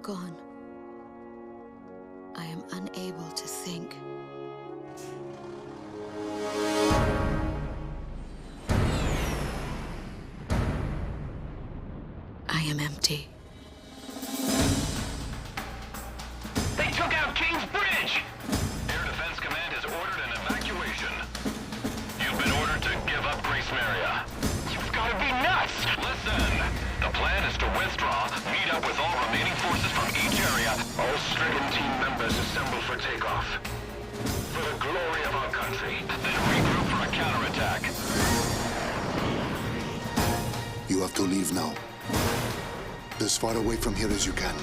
gone, I am unable to think. I am empty. They took out King's Bridge! Air Defense Command has ordered an evacuation. You've been ordered to give up Grace Maria. You've got to be nuts! Listen! The plan is to withdraw, meet up with all remaining forces from each area. All stricken team members assemble for takeoff. For the glory of our country. Then regroup for a counterattack. You have to leave now. As far away from here as you can.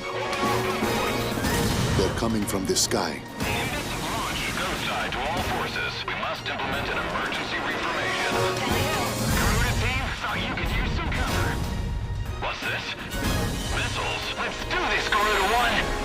They're coming from the sky. Launch BlueSky to all forces. We must implement an emergency reformation. Garuda team, thought you could use some cover. What's this? Missiles? Let's do this, Garuda 1!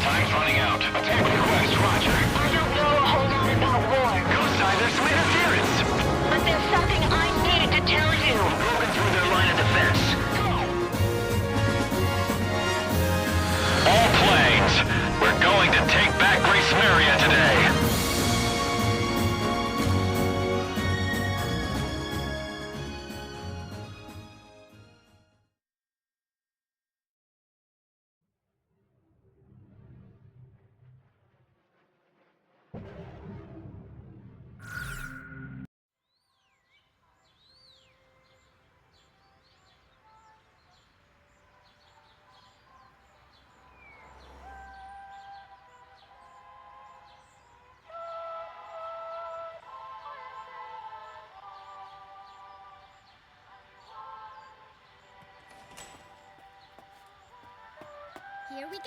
Time's running out. Attack request, roger. I don't know a whole lot about war. BlueSky, there's some interference. But there's something I needed to tell you. Broken through their line of defense. All planes, we're going to take back Grace Maria today. Here we go.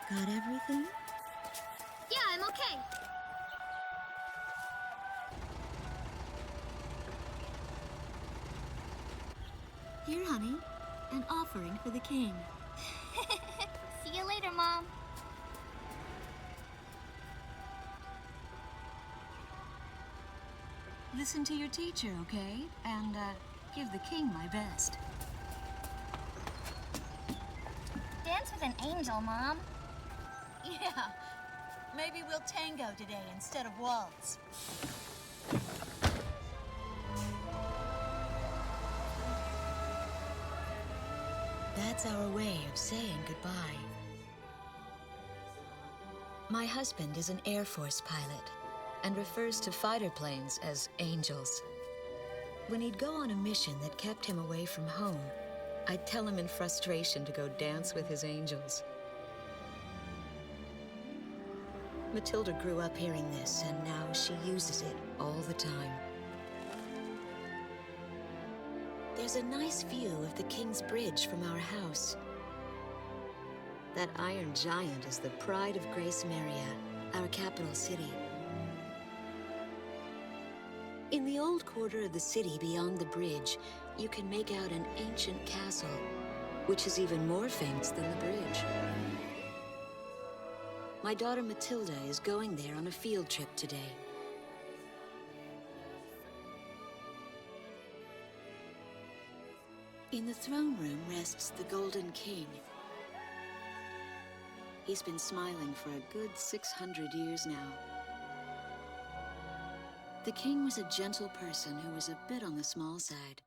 Got everything? Yeah, I'm okay. Here, honey. An offering for the king. See you later, Mom. Listen to your teacher, okay? And, give the king my best. Dance with an angel, Mom. Yeah. Maybe we'll tango today instead of waltz. That's our way of saying goodbye. My husband is an Air Force pilot and refers to fighter planes as angels. When he'd go on a mission that kept him away from home, I'd tell him in frustration to go dance with his angels. Matilda grew up hearing this, and now she uses it all the time. There's a nice view of the King's Bridge from our house. That iron giant is the pride of Grace Maria, our capital city. In the old quarter of the city beyond the bridge, you can make out an ancient castle, which is even more famous than the bridge. My daughter Matilda is going there on a field trip today. In the throne room rests the Golden King. He's been smiling for a good 600 years now. The king was a gentle person who was a bit on the small side,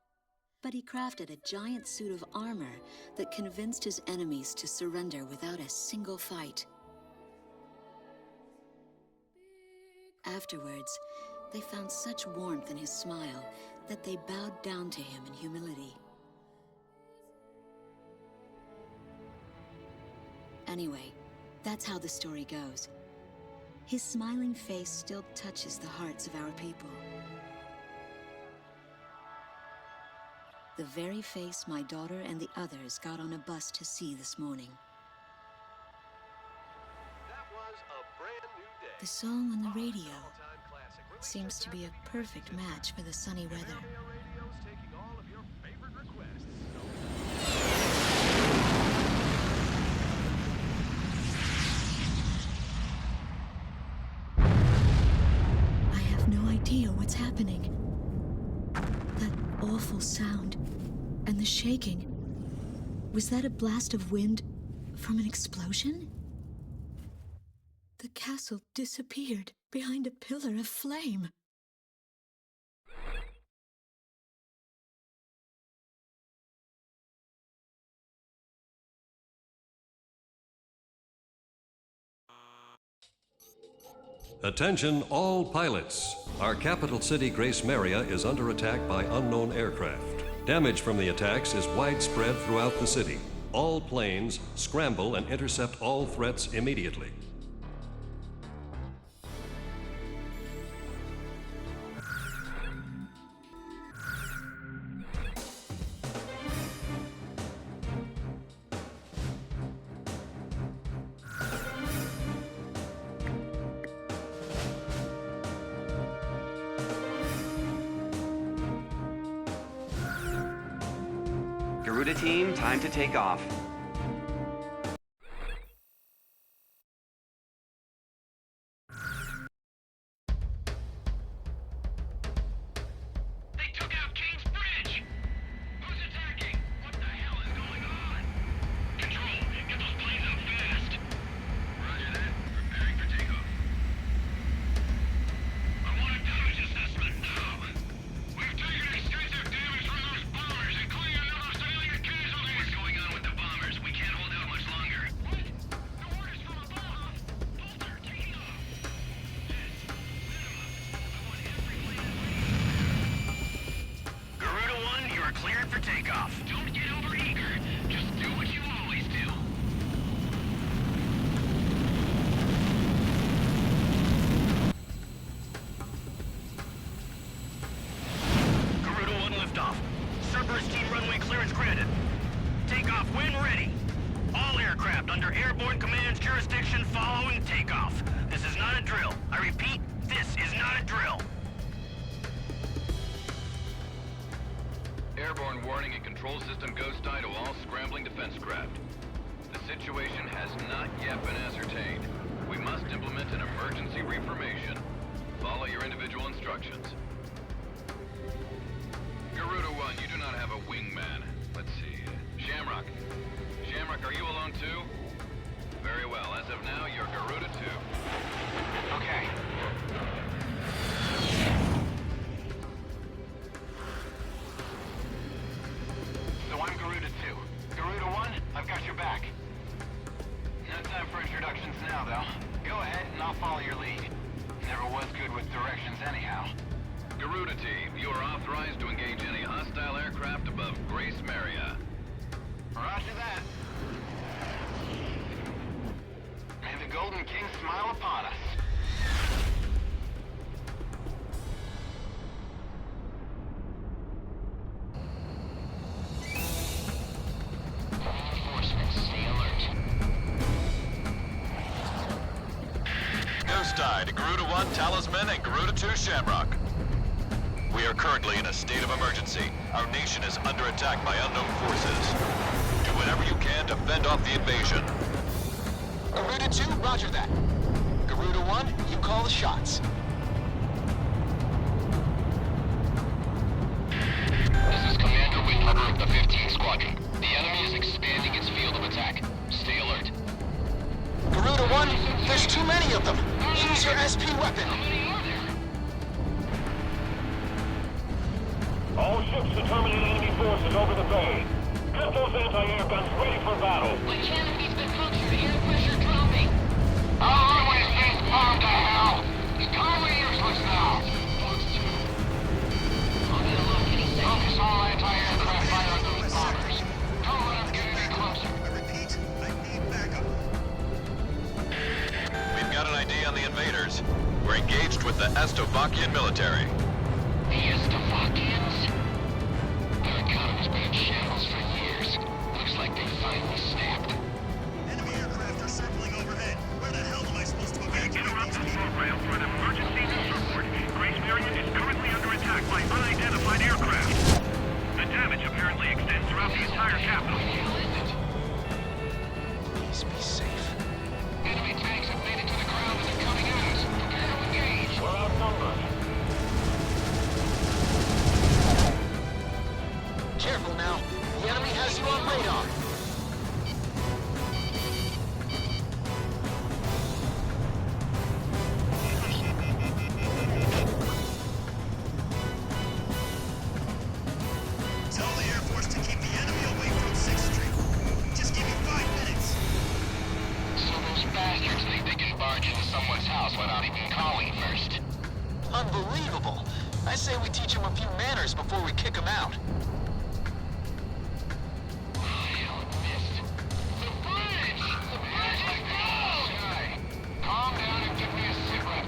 but he crafted a giant suit of armor that convinced his enemies to surrender without a single fight. Afterwards, they found such warmth in his smile that they bowed down to him in humility. Anyway, that's how the story goes. His smiling face still touches the hearts of our people. The very face my daughter and the others got on a bus to see this morning. That was a brand new day. The song on the radio seems to be a perfect match for the sunny weather. Radio's taking all of your favorite requests. hear what's happening. That awful sound and the shaking. Was that a blast of wind from an explosion? The castle disappeared behind a pillar of flame. Attention all pilots. Our capital city, Grace Maria, is under attack by unknown aircraft. Damage from the attacks is widespread throughout the city. All planes scramble and intercept all threats immediately. Garuda team, time to take off. They took out King's Bridge! Who's attacking? What the hell is going on? Control, get those planes up fast! Roger that. Preparing for takeoff. I want a damage assessment now! We've taken extensive damage from those bombers, including another salient casualty! What's going on with the bombers? We can't hold out much longer. What? No orders from above! Bolter, taking off! Garuda 1, you are cleared for takeoff. Don't get overeager. Just do what you always do. Garuda 1 liftoff. Cerberus team runway clearance granted. Takeoff when ready. All aircraft under airborne command's jurisdiction following takeoff. This is not a drill. I repeat, this is not a drill. Airborne warning and control system ghost eye to all scrambling defense craft. The situation has not yet been ascertained. We must implement an emergency reformation. Follow your individual instructions. Garuda 1, you do not have a wingman. Let's see. Shamrock. Shamrock, are you alone too? Very well. As of now, you're Garuda 2. Okay. So I'm Garuda 2. Garuda 1, I've got your back. No time for introductions now, though. Go ahead and I'll follow your lead. Never was good with directions anyhow. Garuda team, you are authorized to engage any hostile aircraft above Grace Maria. Roger that. May the Golden King smile upon us. Reinforcements, stay alert. Ghost Eye to Garuda 1 Talisman and Garuda 2 Shamrock. We are currently in a state of emergency. Our nation is under attack by unknown forces. Do whatever you can to fend off the invasion. Garuda 2, roger that. Garuda 1, you call the shots. This is Commander Windhugger of the 15th Squadron. The enemy is expanding its field of attack. Stay alert. Garuda 1, there's too many of them. Use your SP weapon. How many are there? All ships to terminate enemy forces over the bay. Get those anti-air guns ready for battle. My canopy's been punctured. Air pressure dropping. Our runway's being bombed to hell! It's totally useless now! Focus all anti-aircraft fire on those bombers. Don't let them get any closer. I repeat, I need backup. We've got an ID on the invaders. We're engaged with the Estovakian military. The Estovakians? Their economy's been in shambles for years. Looks like they finally snapped. Enemy aircraft are circling overhead. Where the hell am I supposed to evacuate these people? Program for an emergency news report. Grace Maria is currently under attack by unidentified aircraft. The damage apparently extends throughout the entire capital. Please be safe. Enemy tanks have made it to the ground and they're coming at us. Prepare to engage. We're outnumbered. has you on radar. Tell the Air Force to keep the enemy away from 6th Street. Just give me 5 minutes. So those bastards think they can barge into someone's house without even calling first. Unbelievable. I say we teach him a few manners before we kick him out. Calm down and give me a sit rep.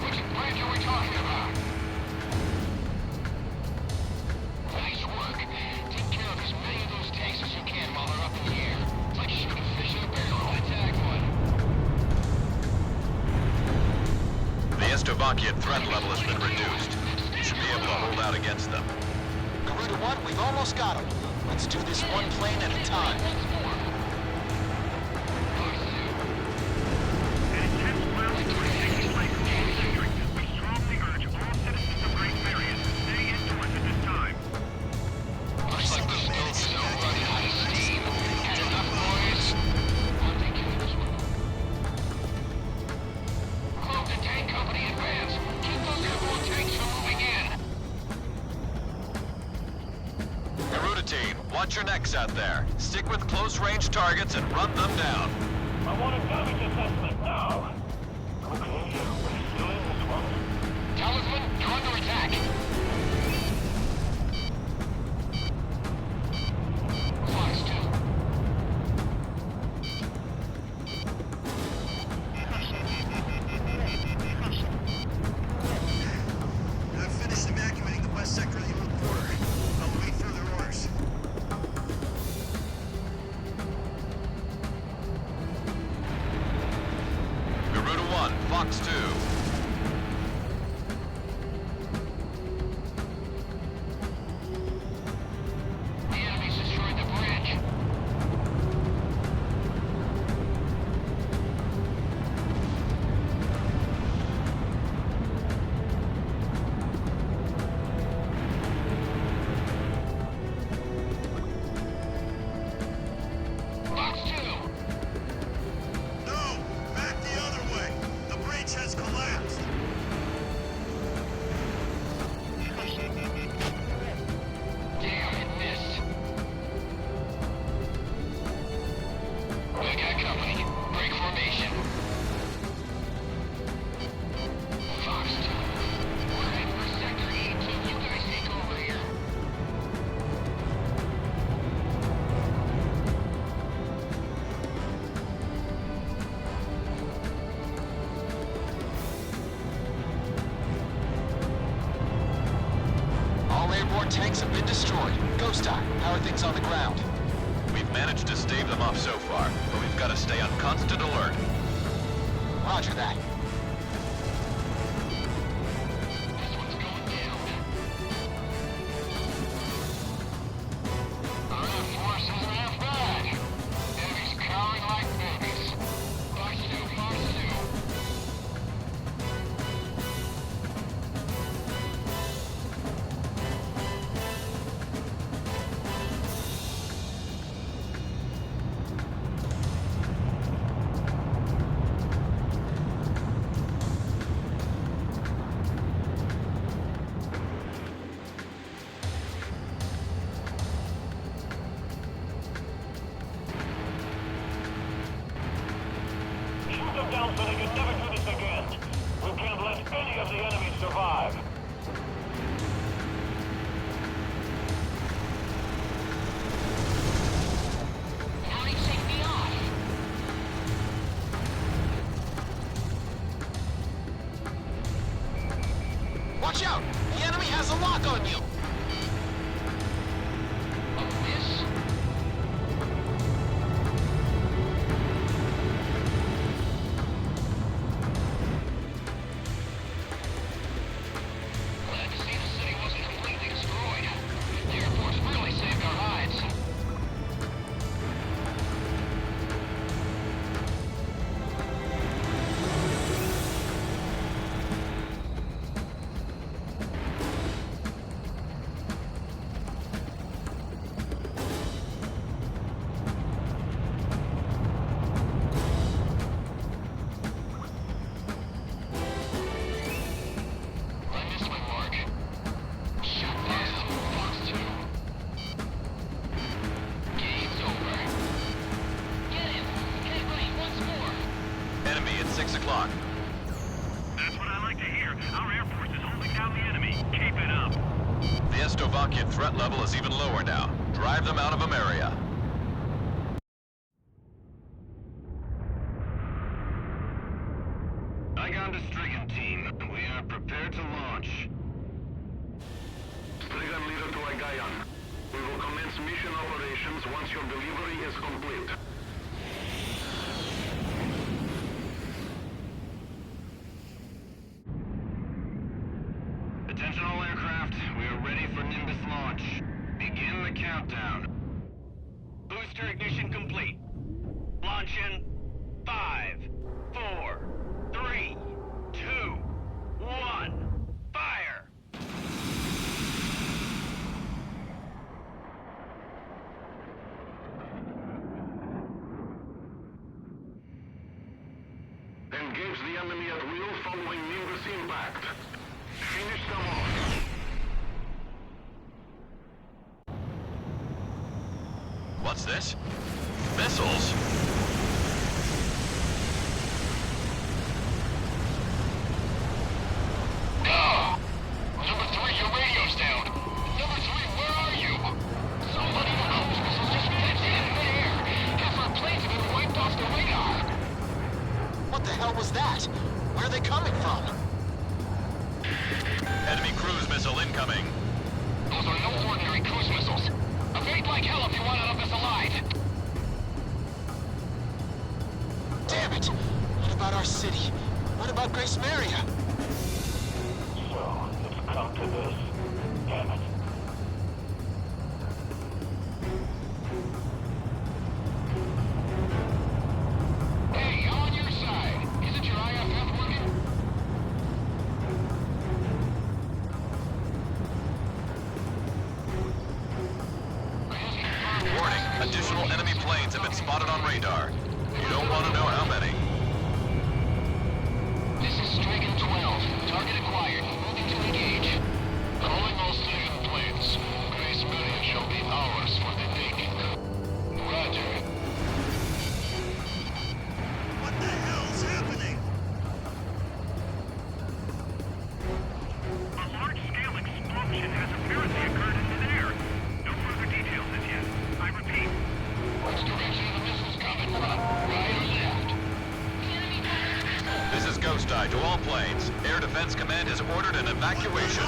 Which bridge are we talking about? Nice work. Take care of as many of those tanks as you can while they're up in the air. It's like shooting fish in a barrel. Attack one. The Slovakian threat level has been reduced. You should be able to hold out against them. Garuda 1, we've almost got him. Let's do this one plane at a time. An intense ground war is taking place in the district. We strongly urge all citizens of Great Marion to stay indoors at this time. Looks like the stove is all running out of steam. Had enough, boys? I'll take care of this one. Call the tank company in advance. Keep those airborne tanks from moving in. Garuda team, watch your necks out there. Stick with close-range targets and run them down. I want a damage assessment now. Quickly, we're still in this one. Talisman, you're under attack. Fox 2. I've finished evacuating the west sector of the old quarter. I'll wait further orders. Garuda 1, Fox 2. The enemy's destroyed the bridge. Fox 2. No! Back the other way! The breach has collapsed! Damn, it missed. We got company. Break formation. Fox 2. We're heading for Sector E until you guys take over here. All airborne tanks have been destroyed. Ghost Eye, how are things on the ground? We've managed to stave them off so far, but we've got to stay on constant alert. Roger that. This one's going down. Ground force isn't half bad. Enemies cowering like babies. Fox 2, Fox 2. Shoot them down so they can never do this again. We can't let any of the enemy survive. Flying safety off. Watch out! The enemy has a lock on you! A miss? Glad to see the city wasn't completely destroyed. The Air Force really saved our lives. luck. That's what I like to hear. Our Air Force is holding down the enemy. Keep it up. The Estovakian threat level is even lower now. Drive them out of Ameria. Icon to Strigan team. We are prepared to launch. Strigan leader to Igayan. We will commence mission operations once your delivery is complete. Attention all aircraft. We are ready for Nimbus launch. Begin the countdown. Booster ignition complete. Launch in 5, 4, 3, 2, 1. Fire! Engage the enemy at will following Nimbus impact. Finish them off. What's this? Missiles? Number 3, your radio's down. Number 3, where are you? Somebody with cruise missiles just flipped in midair. Half our planes have been wiped off the radar. What the hell was that? Where are they coming from? Enemy cruise missile incoming. Those are no ordinary cruise missiles. Evade like hell if you want out of this alive. Damn it! What about our city? What about Grace Maria? So, it's come to this. Damn it. Hey, I'm on your side. Isn't your IFF working? Warning, additional enemy planes have been spotted on radar. You don't want to know how many. This is Strigan 12. Target acquired. Moving to engage. Calling all Strigan planes. Grace Maria shall be ours for the taking. Roger. What the hell's happening? A large-scale explosion has apparently occurred in midair. No further details as yet. I repeat. Which direction are the missiles coming from? Right or left? This is Ghost Eye to all planes. Air Defense Command has ordered an evacuation.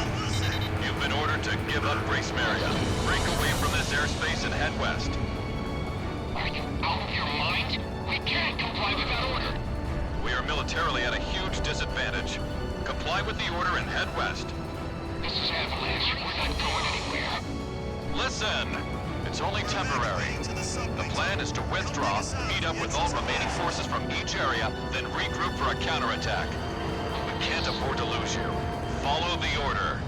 You've been ordered to give up Grace Maria. Break away from this airspace and head west. Are you out of your mind? We can't comply with that order. We are militarily at a huge disadvantage. Comply with the order and head west. This is Avalanche. We're not going anywhere. Listen! It's only temporary. The plan is to withdraw, meet up with all remaining forces from each area, then regroup for a counterattack. We can't afford to lose you. Follow the order.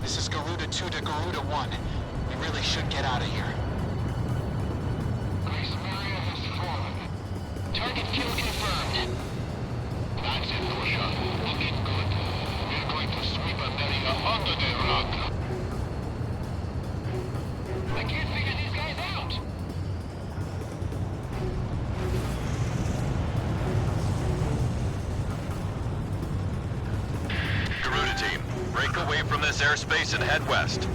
This is Garuda 2 to Garuda 1. We really should get out of here. Grace Maria has fallen. Target kill confirmed. That's it, Pusha. Looking good. We're going to sweep America under the rug. I can't figure these guys out. Garuda team, break away from this airspace and head west.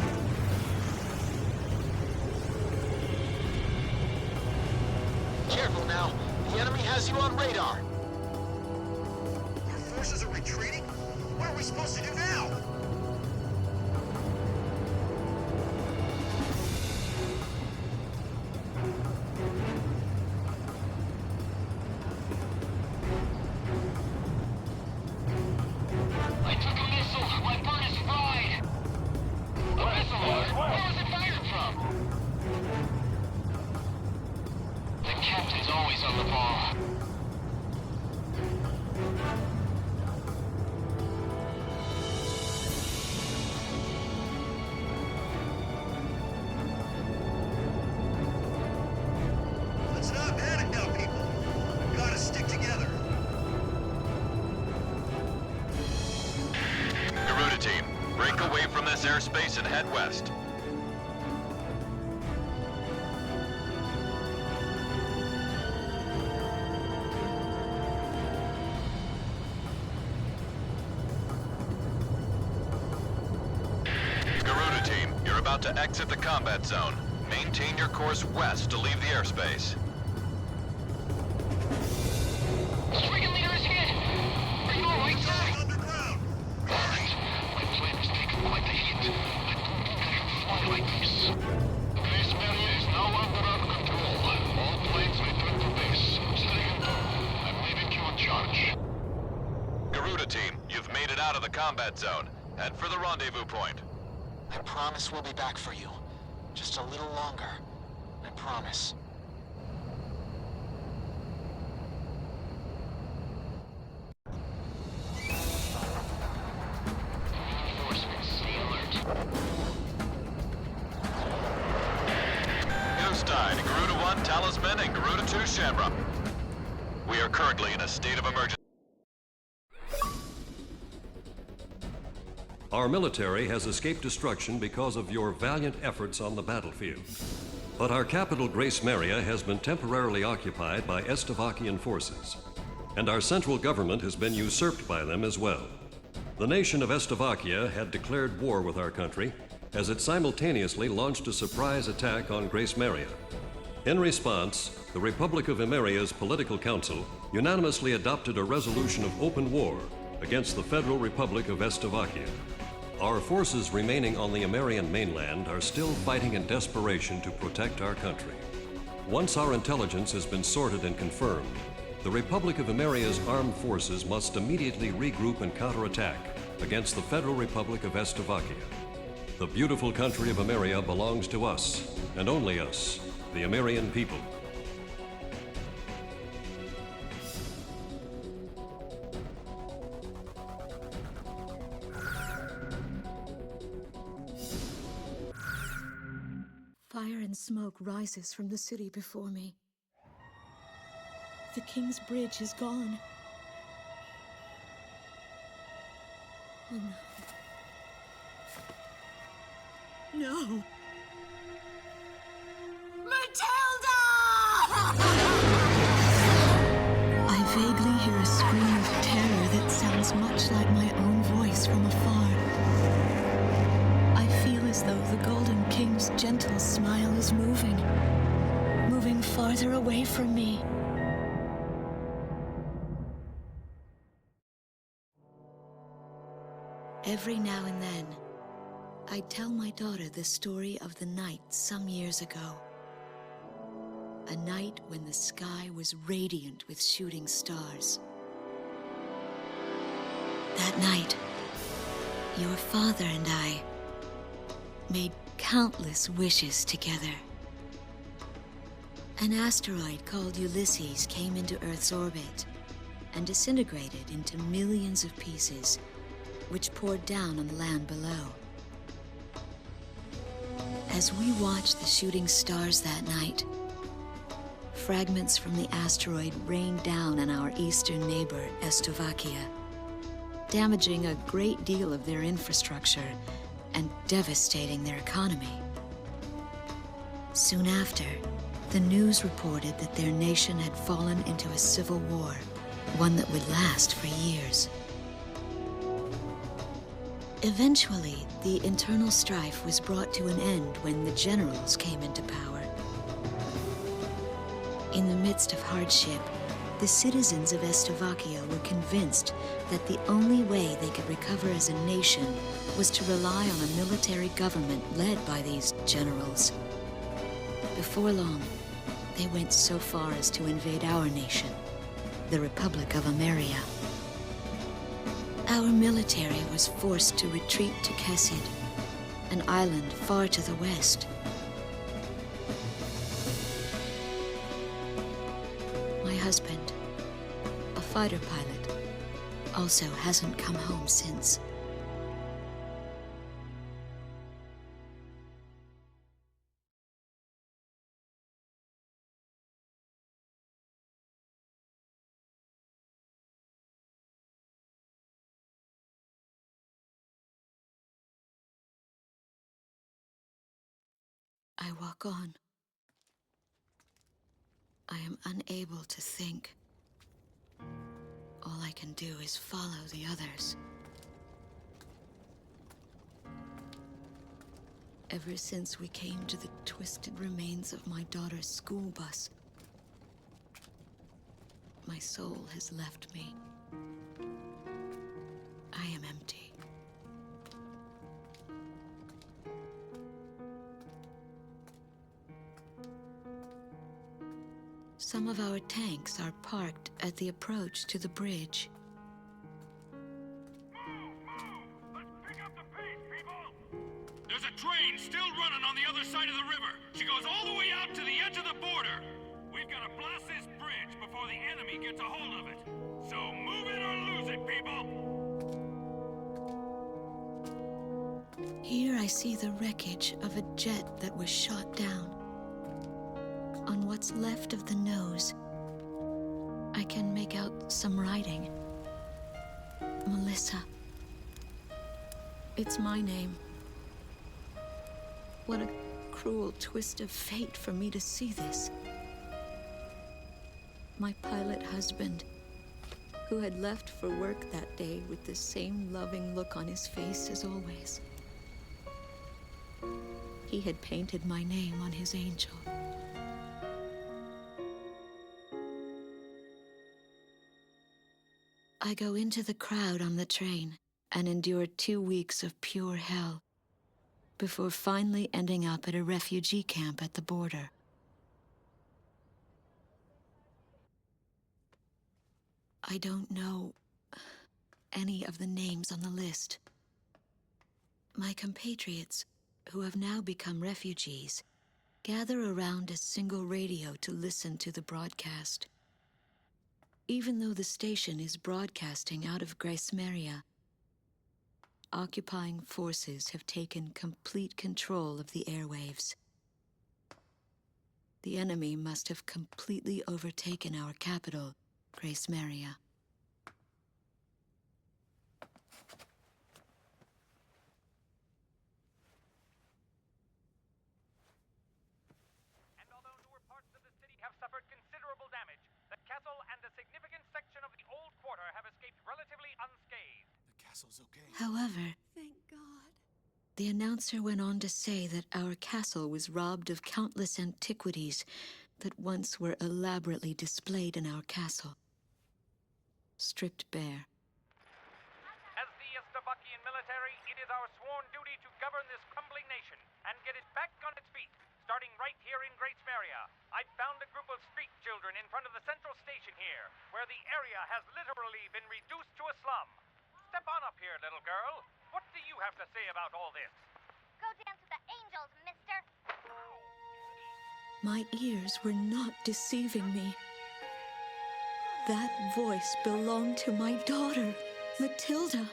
Careful now. The enemy has you on radar. Our forces are retreating? What are we supposed to do now? I took a missile. My bird is fried. A missile alert? Where was it fired from? The captain's always on the ball. Let's not panic now, people. We've got to stick together. Garuda team, break away from this airspace and head west. about to exit the combat zone. Maintain your course west to leave the airspace. Stricken leader is hit! Are you alright, sir? Underground! Alright. My plane has taken quite the hit. I don't think I can fly like this. Grace Maria is now under our control. All planes return to base. Stay in tow. I'm leaving you in charge. Garuda team, you've made it out of the combat zone. Head for the rendezvous point. I promise we'll be back for you. Just a little longer. I promise. Reinforcements, stay alert. BlueSky to Garuda 1 Talisman and Garuda 2 Shamrock. We are currently in a state of emergency. Our military has escaped destruction because of your valiant efforts on the battlefield. But our capital, Grace Maria, has been temporarily occupied by Estevakian forces, and our central government has been usurped by them as well. The nation of Estevakia had declared war with our country as it simultaneously launched a surprise attack on Grace Maria. In response, the Republic of Emeria's Political Council unanimously adopted a resolution of open war against the Federal Republic of Estevakia. Our forces remaining on the Emerian mainland are still fighting in desperation to protect our country. Once our intelligence has been sorted and confirmed, the Republic of Emeria's armed forces must immediately regroup and counterattack against the Federal Republic of Estevakia. The beautiful country of Emeria belongs to us, and only us, the Emerian people. Fire and smoke rises from the city before me. The King's Bridge is gone. Oh no. No! Matilda! I vaguely hear a scream of terror that sounds much like my own voice from afar. I feel as though the Golden King's gentle smile is moving farther away from me. Every now and then, I tell my daughter the story of the night some years ago. A night when the sky was radiant with shooting stars. That night, your father and I made countless wishes together. An asteroid called Ulysses came into Earth's orbit and disintegrated into millions of pieces, which poured down on the land below. As we watched the shooting stars that night, fragments from the asteroid rained down on our eastern neighbor, Estevakia, damaging a great deal of their infrastructure and devastating their economy. Soon after, the news reported that their nation had fallen into a civil war, one that would last for years. Eventually, the internal strife was brought to an end when the generals came into power. In the midst of hardship, the citizens of Estevakia were convinced that the only way they could recover as a nation was to rely on a military government led by these generals. Before long, they went so far as to invade our nation, the Republic of Emeria. Our military was forced to retreat to Kesid, an island far to the west. My husband, a fighter pilot, also hasn't come home since. I walk on. I am unable to think. All I can do is follow the others. Ever since we came to the twisted remains of my daughter's school bus, my soul has left me. I am empty. Some of our tanks are parked at the approach to the bridge. There's a train still running on the other side of the river. She goes all the way out to the edge of the border. We've got to blast this bridge before the enemy gets a hold of it. So move it or lose it, people! Here I see the wreckage of a jet that was shot down. On what's left of the nose, I can make out some writing. Melissa. It's my name. What a cruel twist of fate for me to see this. My pilot husband, who had left for work that day with the same loving look on his face as always. He had painted my name on his angel. I go into the crowd on the train and endure 2 weeks of pure hell before finally ending up at a refugee camp at the border. I don't know any of the names on the list. My compatriots, who have now become refugees, gather around a single radio to listen to the broadcast. Even though the station is broadcasting out of Grace Maria, occupying forces have taken complete control of the airwaves. The enemy must have completely overtaken our capital, Grace Maria. And although newer parts of the city have suffered considerable damage, the castle and a significant section of the old quarter have escaped relatively unscathed. The castle's okay. However, Thank God. the announcer went on to say that our castle was robbed of countless antiquities that once were elaborately displayed in our castle. Stripped bare. As the Estabakian military, it is our sworn duty to govern this crumbling nation and get it back on its feet, starting right here in Grace Maria. I found a group of street children in front of the central station here, where the area has literally been reduced to a slum. Step on up here, little girl. What do you have to say about all this? Go dance with the angels, mister. My ears were not deceiving me. That voice belonged to my daughter, Matilda.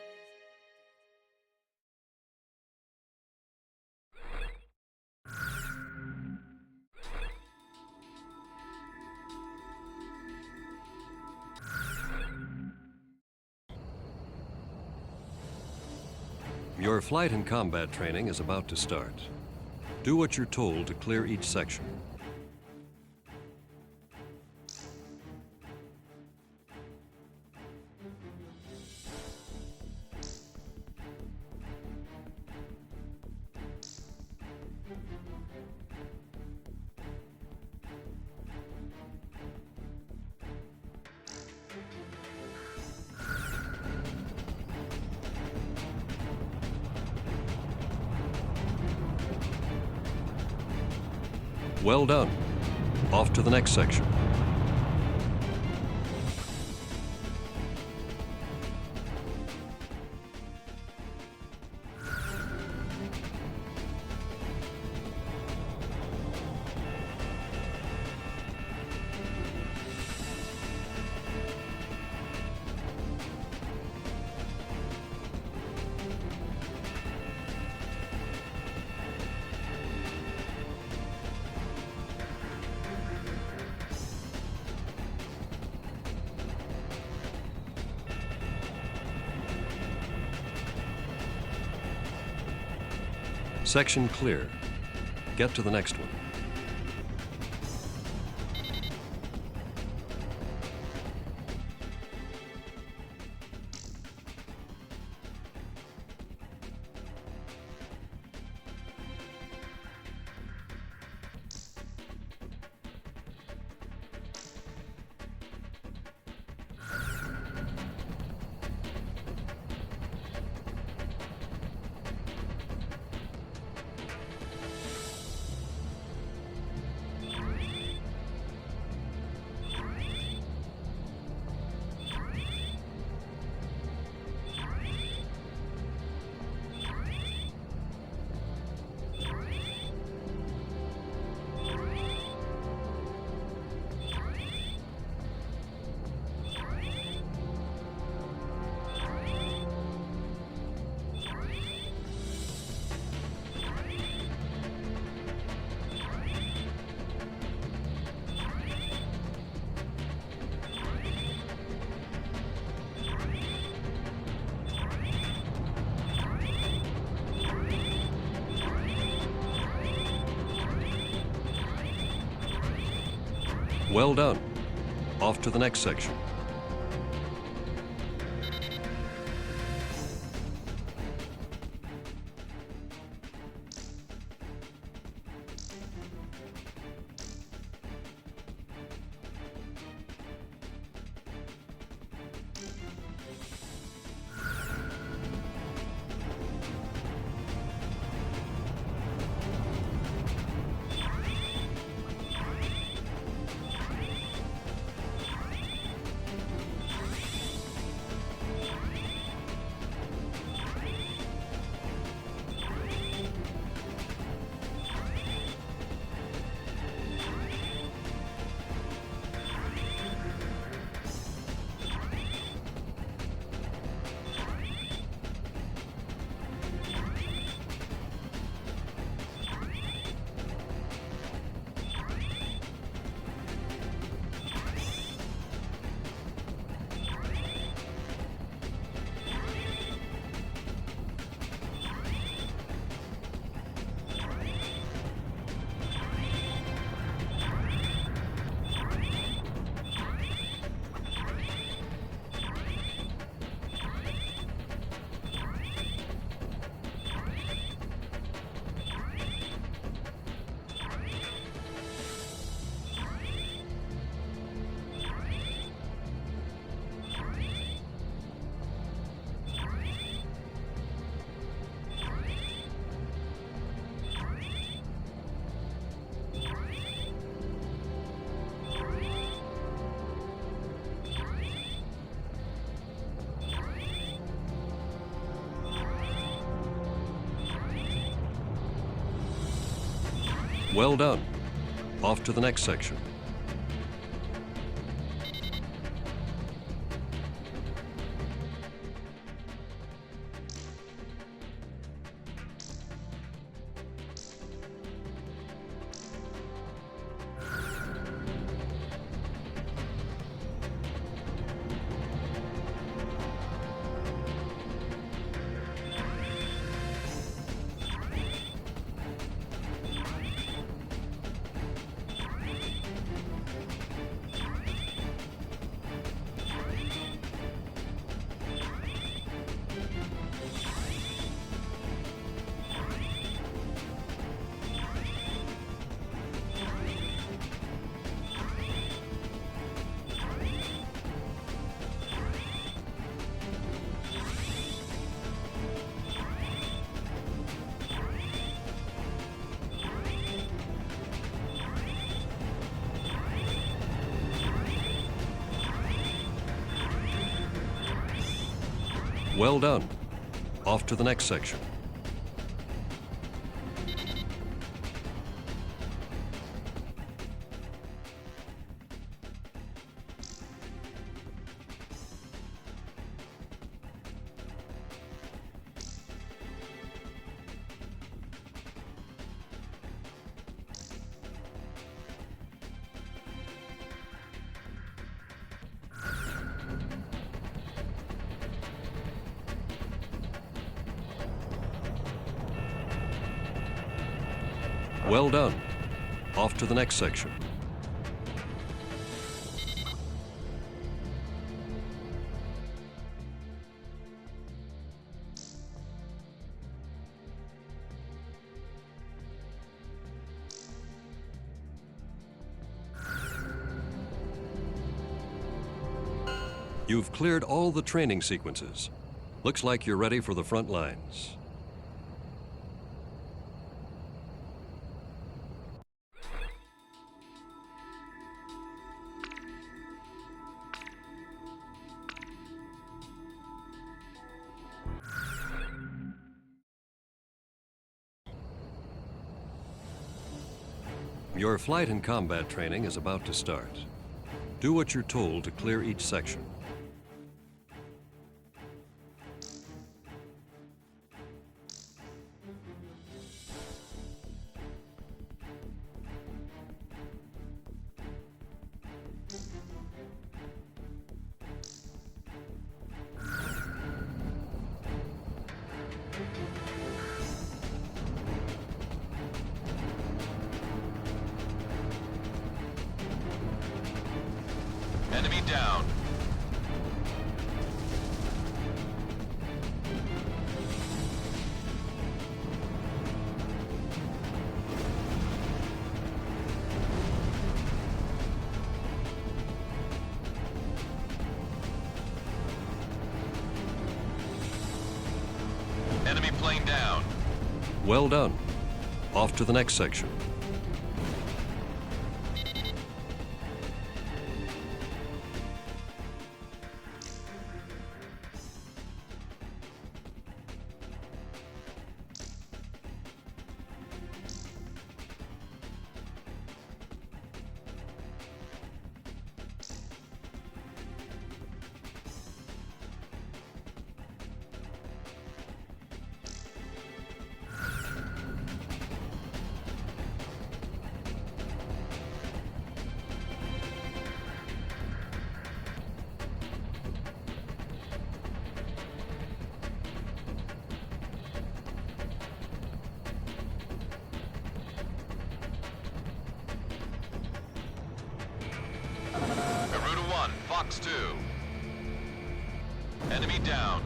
Your flight and combat training is about to start. Do what you're told to clear each section. Well done. Off to the next section. Section clear. Get to the next one. Well done. Off to the next section. Well done. Off to the next section. Well done. Off to the next section. Well done. Off to the next section. You've cleared all the training sequences. Looks like you're ready for the front lines. Your flight and combat training is about to start. Do what you're told to clear each section. down. Enemy plane down. Well done. Off to the next section. Garuda 1, Fox 2. Enemy down.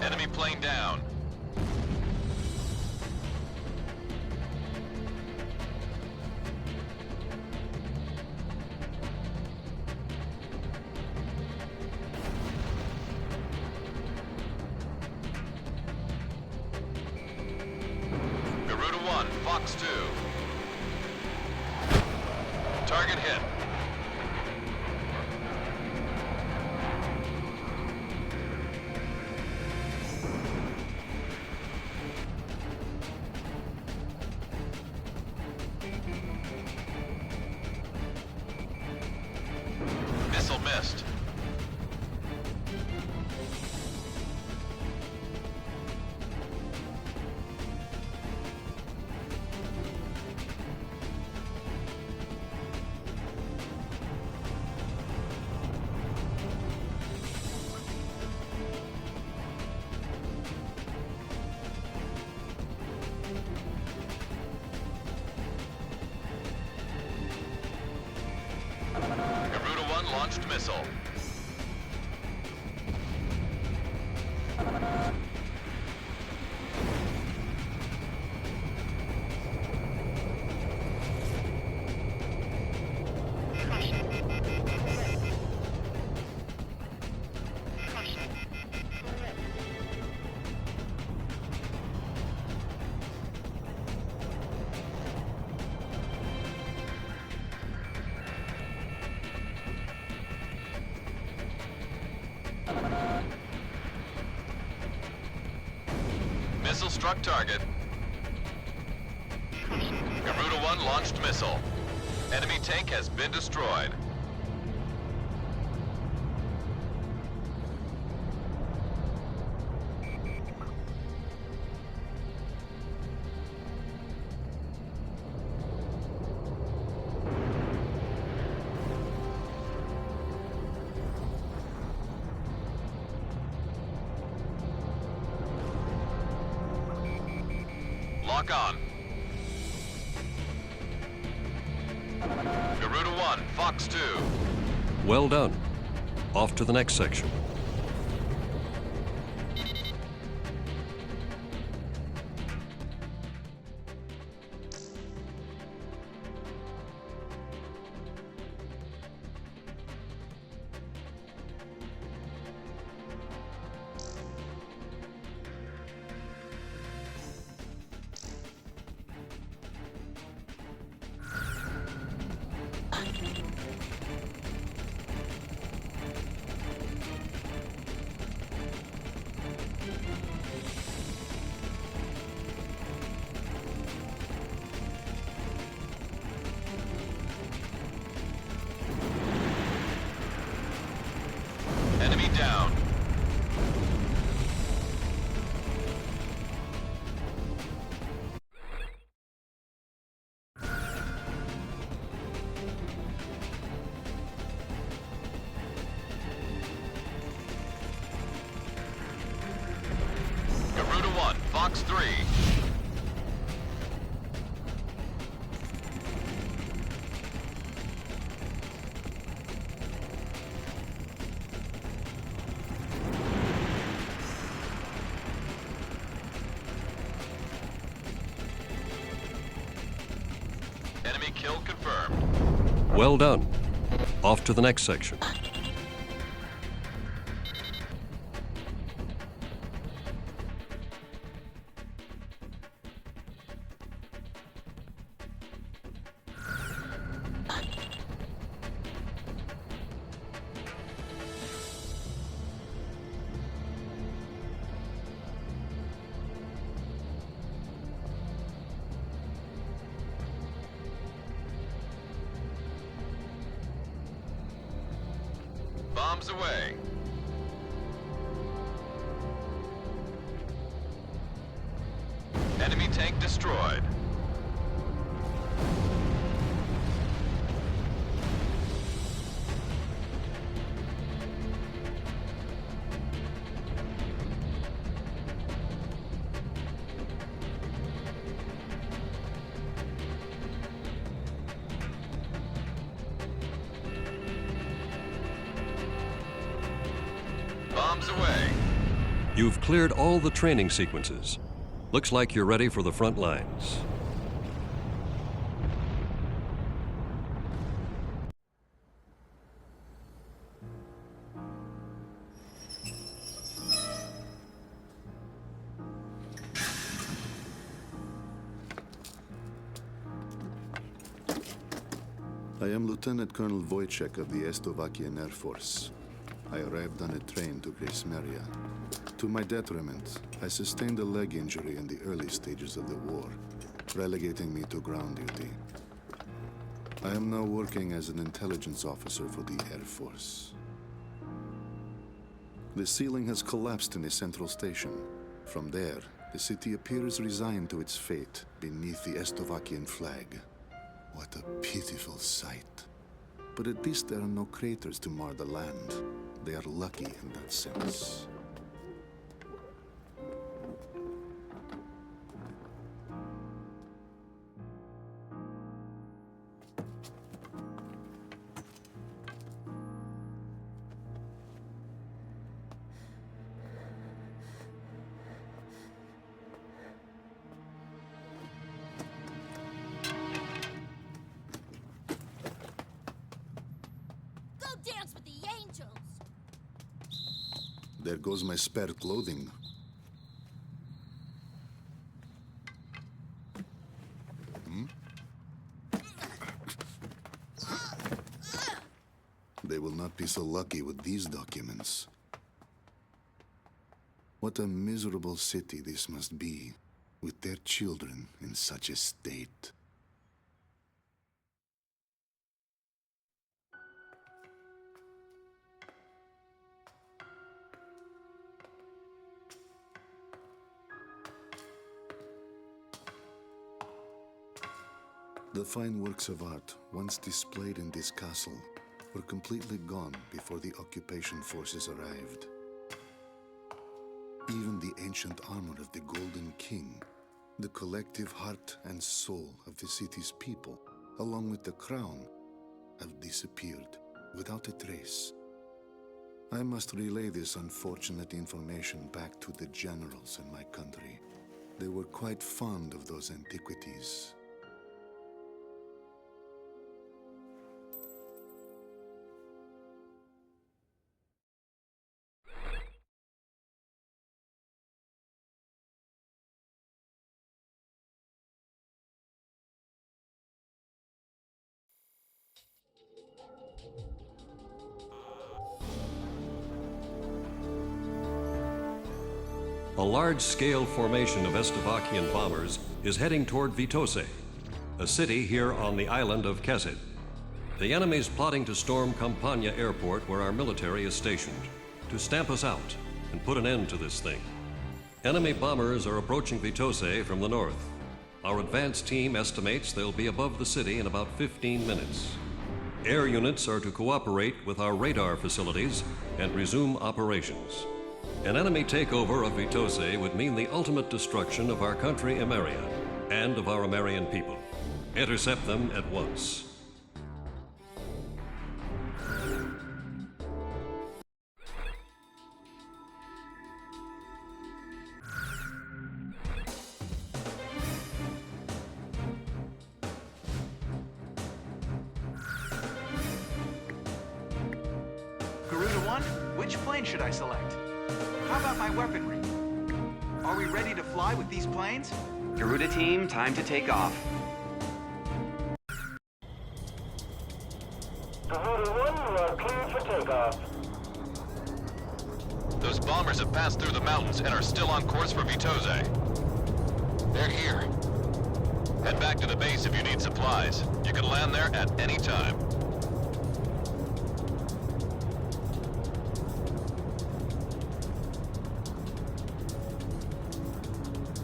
Enemy plane down. Garuda 1, Fox 2. Target hit. Missile missed. Garuda 1 launched missile. Missile struck target. Garuda 1 launched missile. Enemy tank has been destroyed. Lock on. Garuda 1, Fox 2. Well done. Off to the next section. Fox 3. Enemy kill confirmed. Well done. Off to the next section. Bombs away. Enemy tank destroyed. Bombs away. You've cleared all the training sequences. Looks like you're ready for the front lines. I am Lieutenant Colonel Wojciech of the Estovakian Air Force. I arrived on a train to Grace Maria. To my detriment, I sustained a leg injury in the early stages of the war, relegating me to ground duty. I am now working as an intelligence officer for the Air Force. The ceiling has collapsed in the central station. From there, the city appears resigned to its fate beneath the Estovakian flag. What a pitiful sight. But at least there are no craters to mar the land. They are lucky in that sense. Dance with the angels! There goes my spare clothing. They will not be so lucky with these documents. What a miserable city this must be, with their children in such a state. The fine works of art, once displayed in this castle, were completely gone before the occupation forces arrived. Even the ancient armor of the Golden King, the collective heart and soul of the city's people, along with the crown, have disappeared without a trace. I must relay this unfortunate information back to the generals in my country. They were quite fond of those antiquities. A large-scale formation of Estovakian bombers is heading toward Vitose, a city here on the island of Kesid. The enemy's plotting to storm Campania Airport, where our military is stationed, to stamp us out and put an end to this thing. Enemy bombers are approaching Vitose from the north. Our advance team estimates they'll be above the city in about 15 minutes. Air units are to cooperate with our radar facilities and resume operations. An enemy takeover of Vitose would mean the ultimate destruction of our country, Emeria, and of our Emerian people. Intercept them at once. Garuda 1, which plane should I select? How about my weaponry? Are we ready to fly with these planes? Garuda team, time to take off. Garuda 1, you are cleared for takeoff. Those bombers have passed through the mountains and are still on course for Vitose. They're here. Head back to the base if you need supplies. You can land there at any time.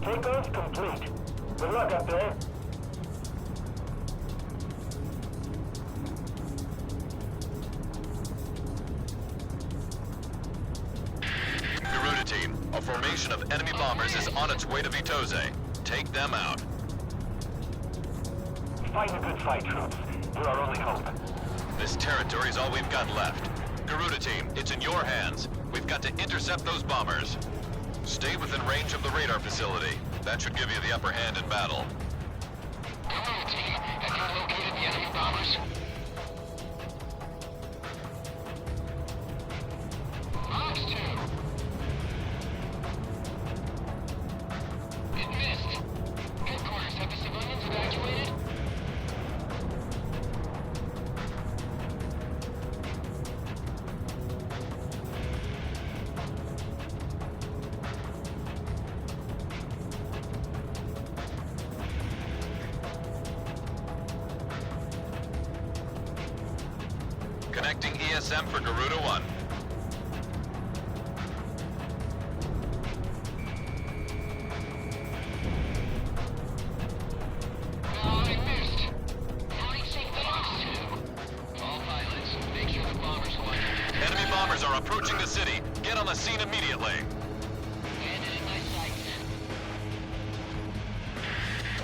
Takeoff complete. Good luck up there. Garuda team, a formation of enemy bombers is on its way to Vitose. Take them out. Fight a good fight, troops. You're our only hope. This territory is all we've got left. Garuda team, it's in your hands. We've got to intercept those bombers. Stay within range of the radar facility. That should give you the upper hand in battle. Garuda team, have you located the enemy bombers? Ops 2. It missed. Headquarters, have the civilians evacuated? Connecting ESM for Garuda 1. I missed. Flight sequence Ops 2. All pilots, make sure the bombers hold. Enemy bombers are approaching the city. Get on the scene immediately. Landed in my sights.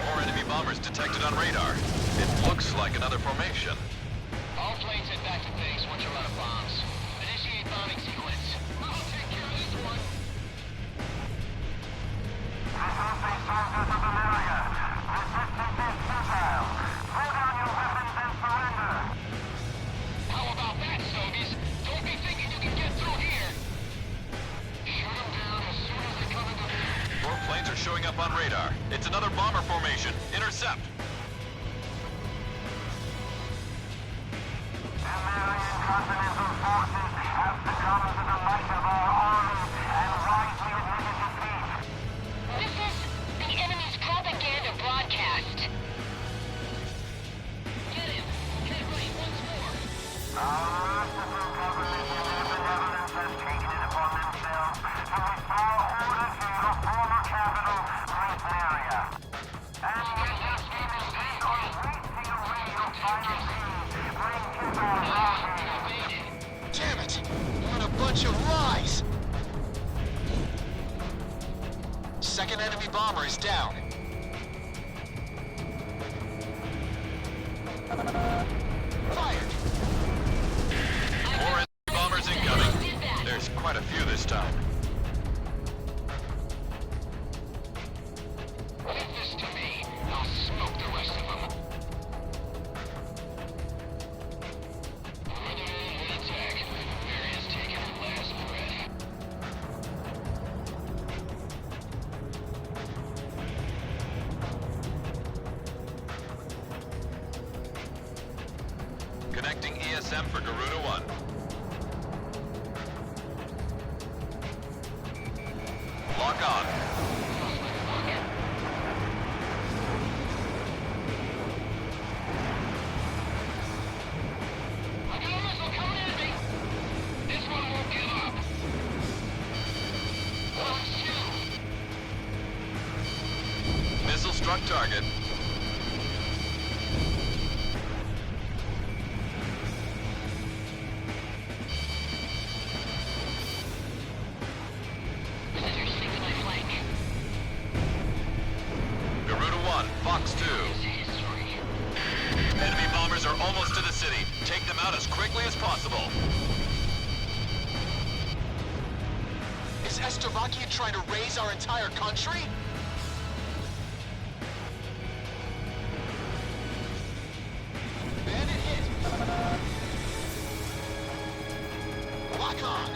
More enemy bombers detected on radar. It looks like another formation. All planes head back to base once you're out of bombs. Initiate bombing sequence. I'll take care of this one. Resourcing soldiers of America. Resistance is futile. Throw down your weapons and surrender. How about that, Sovies? Don't be thinking you can get through here. Shoot them down as soon as they come into view. More planes are showing up on radar. It's another bomber formation. Intercept. American Continental forces have succumbed to the might of our army and wisely admitted defeat. This is the enemy's propaganda broadcast. Get him. Get right once more. Our merciful government and their benevolence have taken it upon themselves to restore order to your former capital, Great Maria. And with this demonstration on wasting away your final seed, bring to our army. Damn it! What a bunch of lies! Second enemy bomber is down. Fired! More enemy bombers incoming. There's quite a few this time. Leave this to me. I'll smoke the rest of them. Further enemy attack. Maria's taken her last breath. Connecting ESM for Garuda 1. Lock on. I got a missile coming at me. This one won't give up. Ops 2. Missile struck target. Fox 2. Enemy bombers are almost to the city. Take them out as quickly as possible. Is Estovakia trying to raise our entire country? Bandit hit! Lock on!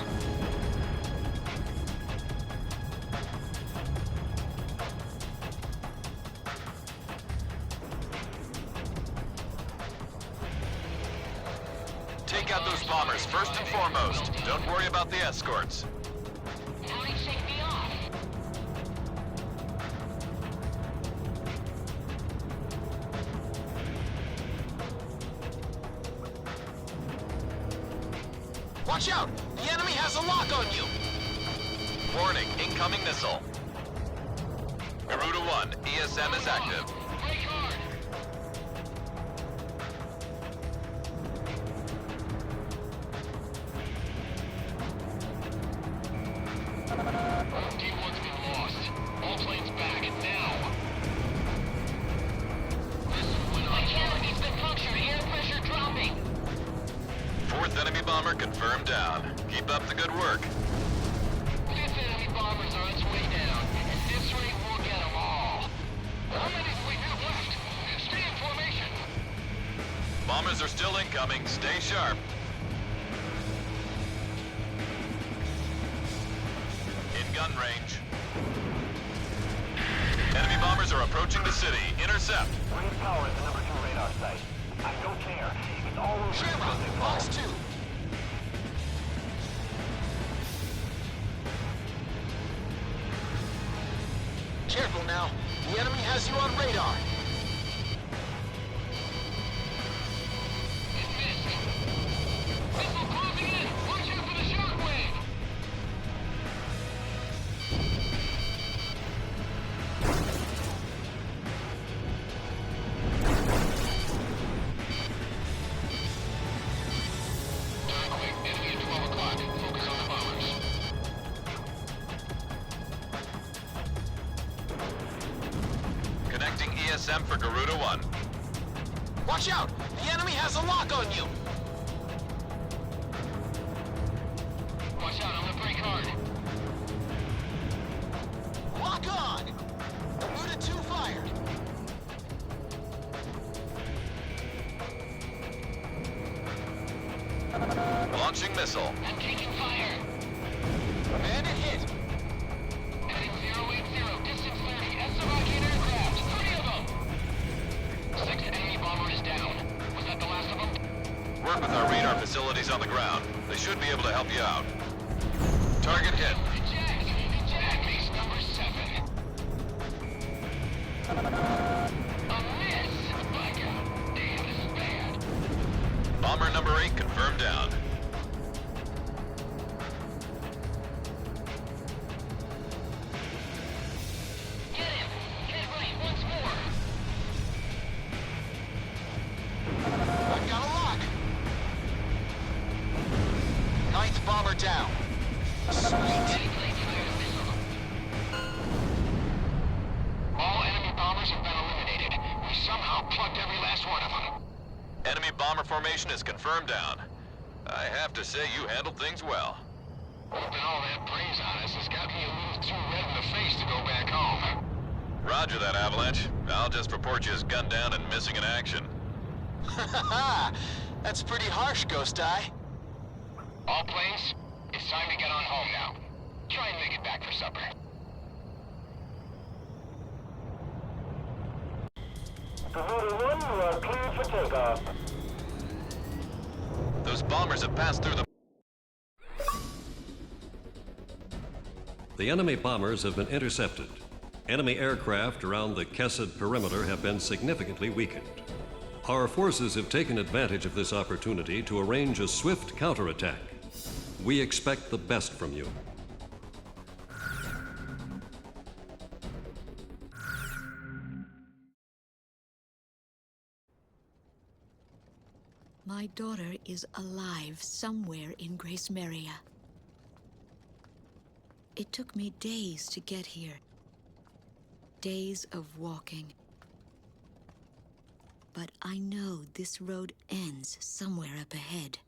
Take out those bombers first and foremost. Don't worry about the escorts. Shake me off. Watch out! The enemy has a lock on you! Warning, incoming missile. Garuda 1, ESM is active. Brake hard! D1's been lost. All planes back, now! My canopy's been punctured. Air pressure dropping. 4th enemy bomber confirmed down. Keep up the good work. 5th enemy bombers are on its way down. At this rate, we'll get them all. How many do we have left? Stay in formation. Bombers are still incoming. Stay sharp. In gun range. Enemy bombers are approaching the city. Intercept. Bring power at the number 2 radar site. I don't care. It's all over. Shamrock, Fox 2. Careful now. The enemy has you on radar. It missed. Missile closing in. Watch out for the shockwave. Turn quick. Enemy at 12 o'clock. Focus on the bombers. Connecting ESM for Garuda 1. Watch out! The enemy has a lock on you! Watch out, I'm gonna brake hard. Lock on! Garuda 2 fired! Launching missile. I'm taking fire! Bandit hit! Heading 080, distance 30, Estovakian aircraft! 3 of them! 6th enemy bomber is down. Was that the last of them? Work with our radar facilities on the ground. They should be able to help you out. Target hit. Eject! Eject! Base number 7. A miss! My God, damn, this is bad. Bomber number 8 confirmed down. Get him! Head right, once more! I've got a lock! 9th bomber down. Sweet! All enemy bombers have been eliminated. We somehow plugged every last one of them. Enemy bomber formation is confirmed down. I have to say you handled things well. Hoping all that praise on us has got me a little too red in the face to go back home. Roger that, Avalanche. I'll just report you as gunned down and missing in action. Ha That's pretty harsh, Ghost Eye. All planes, it's time to get on home now. Try and make it back for supper. Garuda 1, you are cleared for takeoff. Those bombers have passed through the... The enemy bombers have been intercepted. Enemy aircraft around the Kesed perimeter have been significantly weakened. Our forces have taken advantage of this opportunity to arrange a swift counterattack. We expect the best from you. My daughter is alive somewhere in Grace Maria. It took me days to get here. Days of walking, but I know this road ends somewhere up ahead.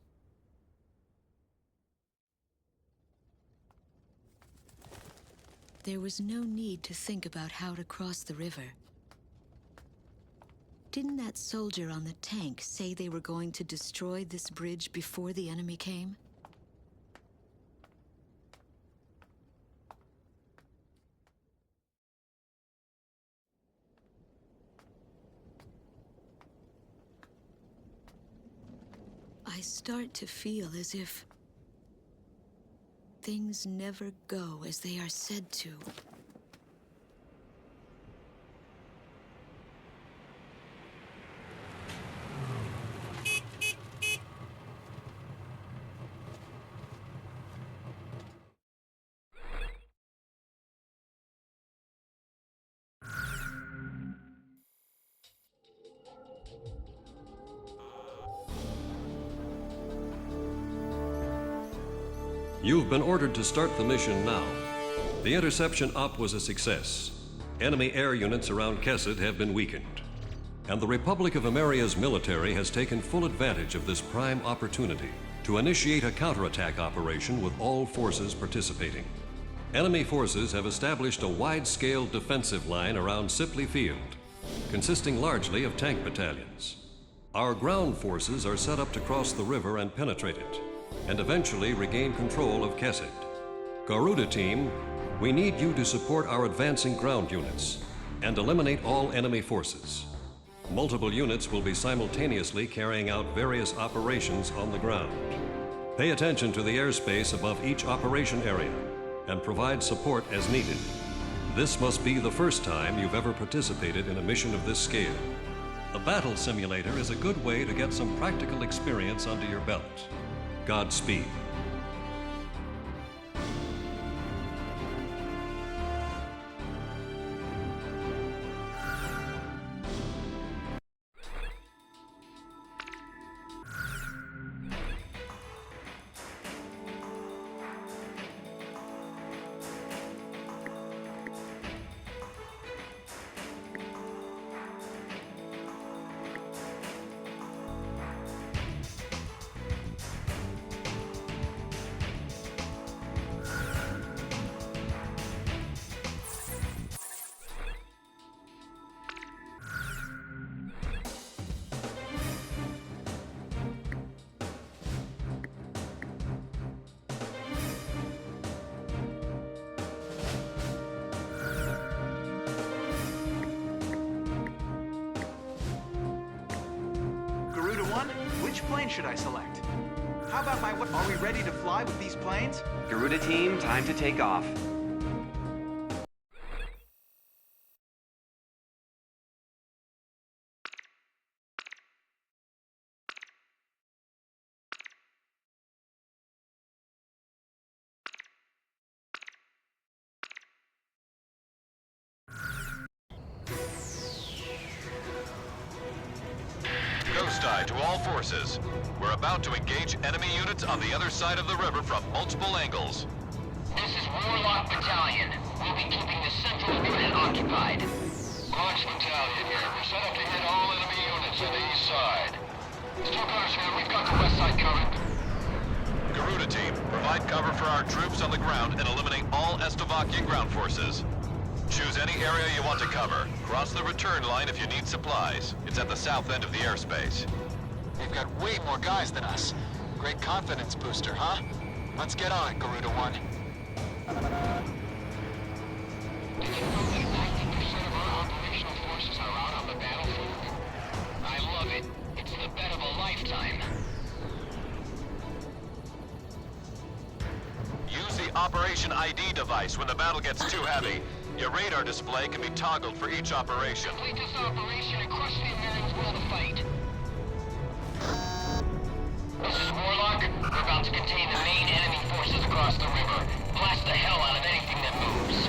There was no need to think about how to cross the river. Didn't that soldier on the tank say they were going to destroy this bridge before the enemy came? I start to feel as if things never go as they are said to. You've been ordered to start the mission now. The interception op was a success. Enemy air units around Kesed have been weakened. And the Republic of Ameria's military has taken full advantage of this prime opportunity to initiate a counterattack operation with all forces participating. Enemy forces have established a wide-scale defensive line around Sipley Field, consisting largely of tank battalions. Our ground forces are set up to cross the river and penetrate it, and eventually regain control of Kesed. Garuda Team, we need you to support our advancing ground units and eliminate all enemy forces. Multiple units will be simultaneously carrying out various operations on the ground. Pay attention to the airspace above each operation area and provide support as needed. This must be the first time you've ever participated in a mission of this scale. The battle simulator is a good way to get some practical experience under your belt. Godspeed. Which plane should I select? How about my... Are we ready to fly with these planes? Garuda Team, time to take off. BlueSky to all forces. We're about to engage enemy units on the other side of the river from multiple angles. This is Warlock Battalion. We'll be keeping the central unit occupied. Launch Battalion here. We're set up to hit all enemy units on the east side. Stoker's here. We've got the west side covered. Garuda Team, provide cover for our troops on the ground and eliminate all Estovakian ground forces. Choose any area you want to cover. Cross the return line if you need supplies. It's at the south end of the airspace. They've got way more guys than us. Great confidence booster, huh? Let's get on it, Garuda 1. Did you know that 90% of our operational forces are out on the battlefield? I love it. It's the bet of a lifetime. Use the Operation ID device when the battle gets too heavy. Your radar display can be toggled for each operation. Complete this operation and crush the Americans' will to fight. This is Warlock. We're about to contain the main enemy forces across the river. Blast the hell out of anything that moves.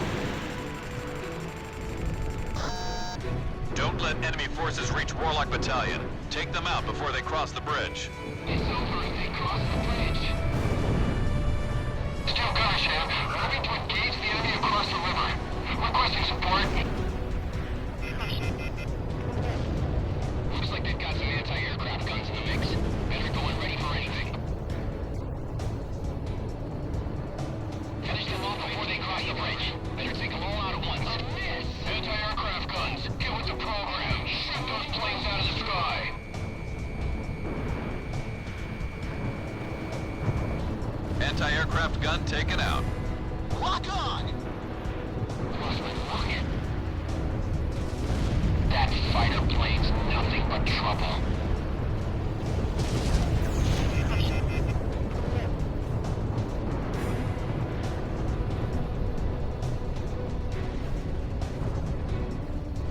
Don't let enemy forces reach Warlock Battalion. Take them out before they cross the bridge. It's over if they cross the bridge. Still gunners here. Moving to engage the enemy across the river. Requesting support. Looks like they've aircraft gun taken out. Lock on! Lost my lock. That fighter plane's nothing but trouble.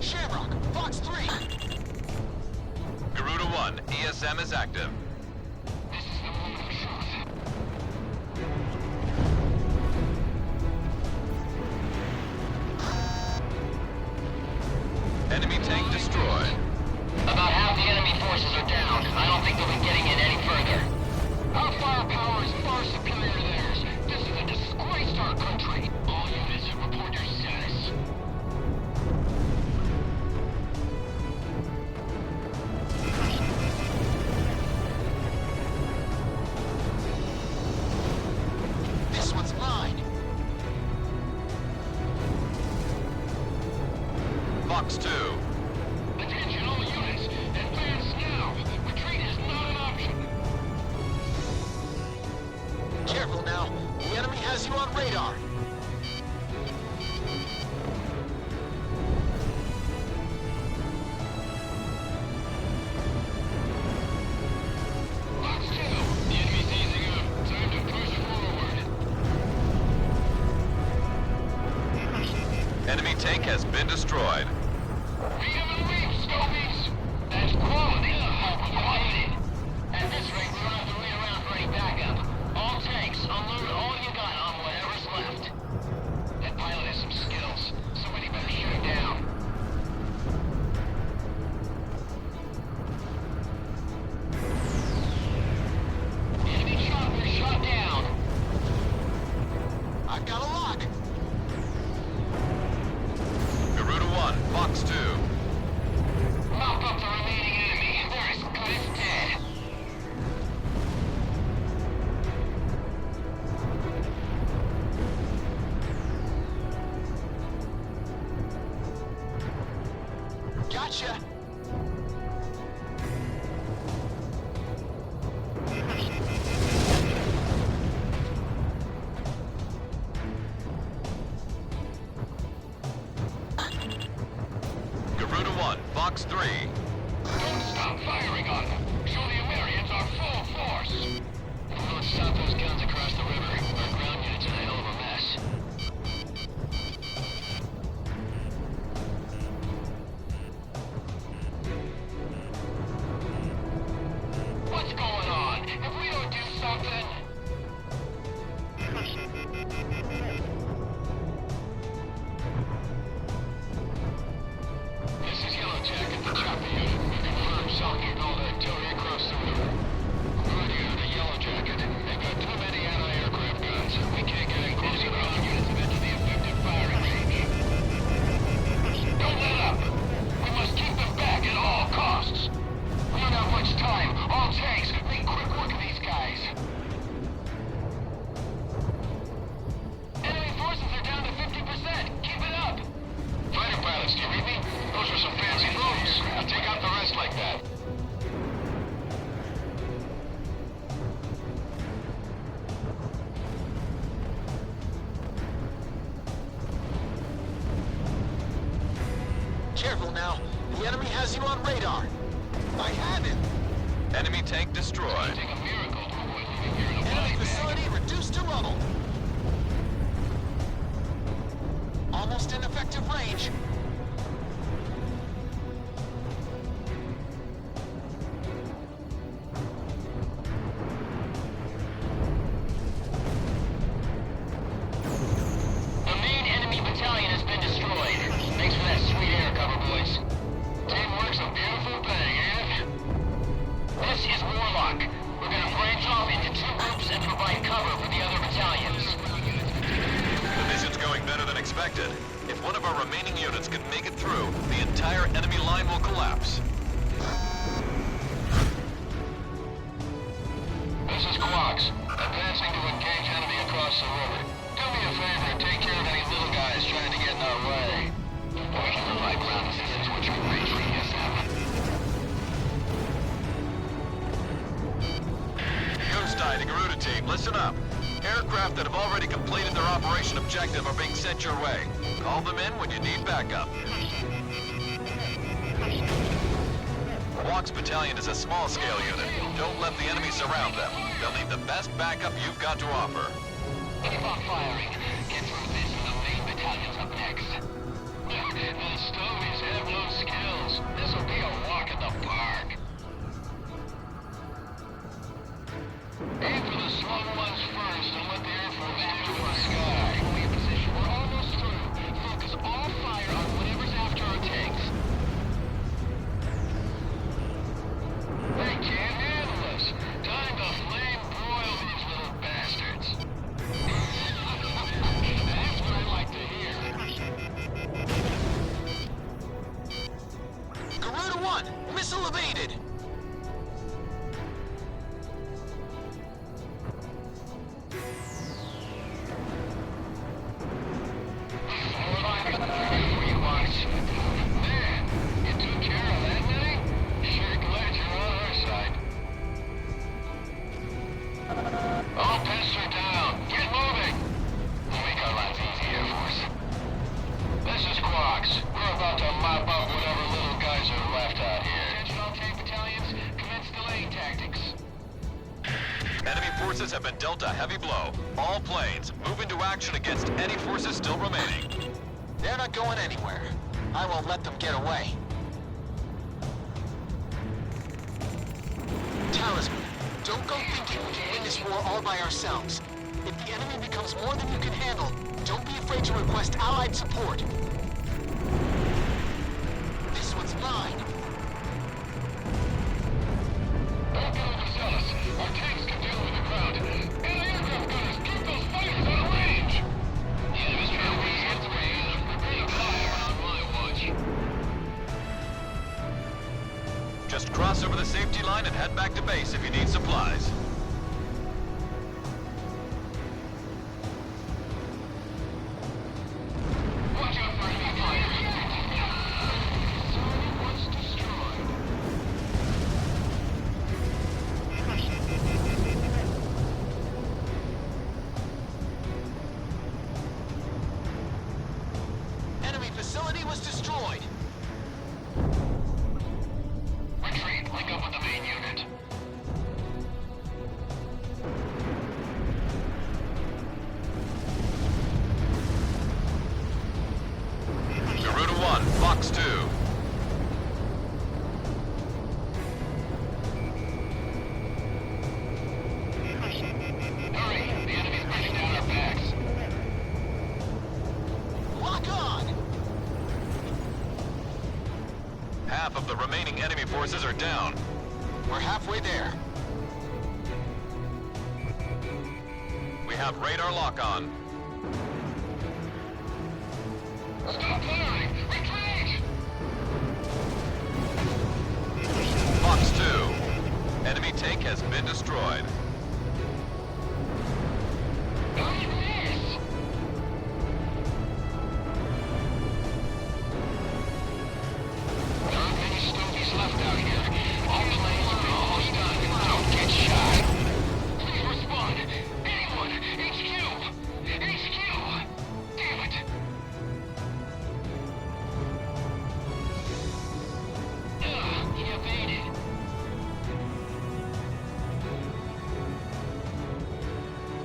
Shamrock, Fox 3! Garuda 1, ESM is active. This is the moment of truth. Enemy tank destroyed. About half the enemy forces are down. I don't think they'll be getting in any further. Our firepower is far superior to theirs. This is a disgrace to our country. All units, report your status. This one's mine! Fox 2. Attention all units. Advance now. Retreat is not an option. Careful now. The enemy has you on radar. Fox 2. The enemy's easing up. Time to push forward. Enemy tank has been destroyed. Beat 'em and leave, Scobies! That's quality. Quality. At this rate, we don't have to wait around for any backup. All tanks, unload all you got on whatever's left. That pilot has some skills. Somebody better shoot him down. Enemy chopper shot down. I've got a lock. Garuda 1, Fox 2. Mop up the remaining enemy. They're as good as dead. Gotcha. Garuda 1, Fox 3. Don't stop firing on them. Show the Americans our full force. If we don't stop those guns across the river, our ground unit's in a hell of a mess. What's going on? If we don't do something... This is Yellow Jacket, the chopper unit. Confirmed Salkir called artillery across the river. Radio to Yellow Jacket. They've got too many anti-aircraft guns. We can't get in close to ground units to enter the effective firing range. Don't let up! We must keep them back at all costs. We don't have much time. All tanks, make quick work of these guys. Enemy forces are down to 50%. Keep it up! Fighter pilots, do you read me? Those are some fancy moves. I'll take out the rest like that. Careful now. The enemy has you on radar. I have him. Enemy tank destroyed. Take a miracle to avoid leaving here in a Enemy body bag. facility reduced to rubble. Almost in effective range. The main enemy battalion has been destroyed. Thanks for that sweet air cover, boys. Teamwork's a beautiful thing, eh? This is Warlock. We're gonna branch off into two groups and provide cover for the other battalions. The mission's going better than expected. If one of our remaining units can make it through, the entire enemy line will collapse. This is Quox. Advancing to engage enemy across the river. Do me a favor and take care of any little guys trying to get in our way. We can provide ground assistance which can reach the ESM. BlueSky to Garuda team, listen up. Air Aircraft that have already completed their operation objective are being sent your way. Call them in when you need backup. Walk's battalion is a small-scale unit. Don't let the enemy surround them. They'll need the best backup you've got to offer. Keep on firing. Get through this and the main battalion's up next. The Stovies have no skills. This'll be a walk in the park. Aim for the slow ones first and let the Air Force do the sky. Hold your position. We're almost through. Focus all fire on whatever's after our tanks. They can't handle us. Time to flame broil these little bastards. That's what I like to hear. Garuda 1, missile evaded. Forces have been dealt a heavy blow. All planes, move into action against any forces still remaining. They're not going anywhere. I won't let them get away. Talisman, don't go thinking we can win this war all by ourselves. If the enemy becomes more than you can handle, don't be afraid to request allied support. This one's mine. Don't get overzealous. Our tanks can deal with the ground. Anti-aircraft gunners, keep those fighters out of range! The enemy's trying to raise up the range. Prepare to fire on my watch. Just cross over the safety line and head back to base if you need supplies. Watch out for enemy fire. Zone once destroyed. Enemy facility was destroyed. Retreat, link up with the main unit. Garuda 1, Fox 2. Hurry, the enemy's pushing down our backs. Lock on! Half of the remaining enemy forces are down. We're halfway there. We have radar lock on. Stop firing! Retreat! Fox 2. Enemy tank has been destroyed. Nice! There aren't many Stovies left out here. All planes are almost done. Don't get shot. Please respond. Anyone! HQ! HQ! Damn it! He evaded.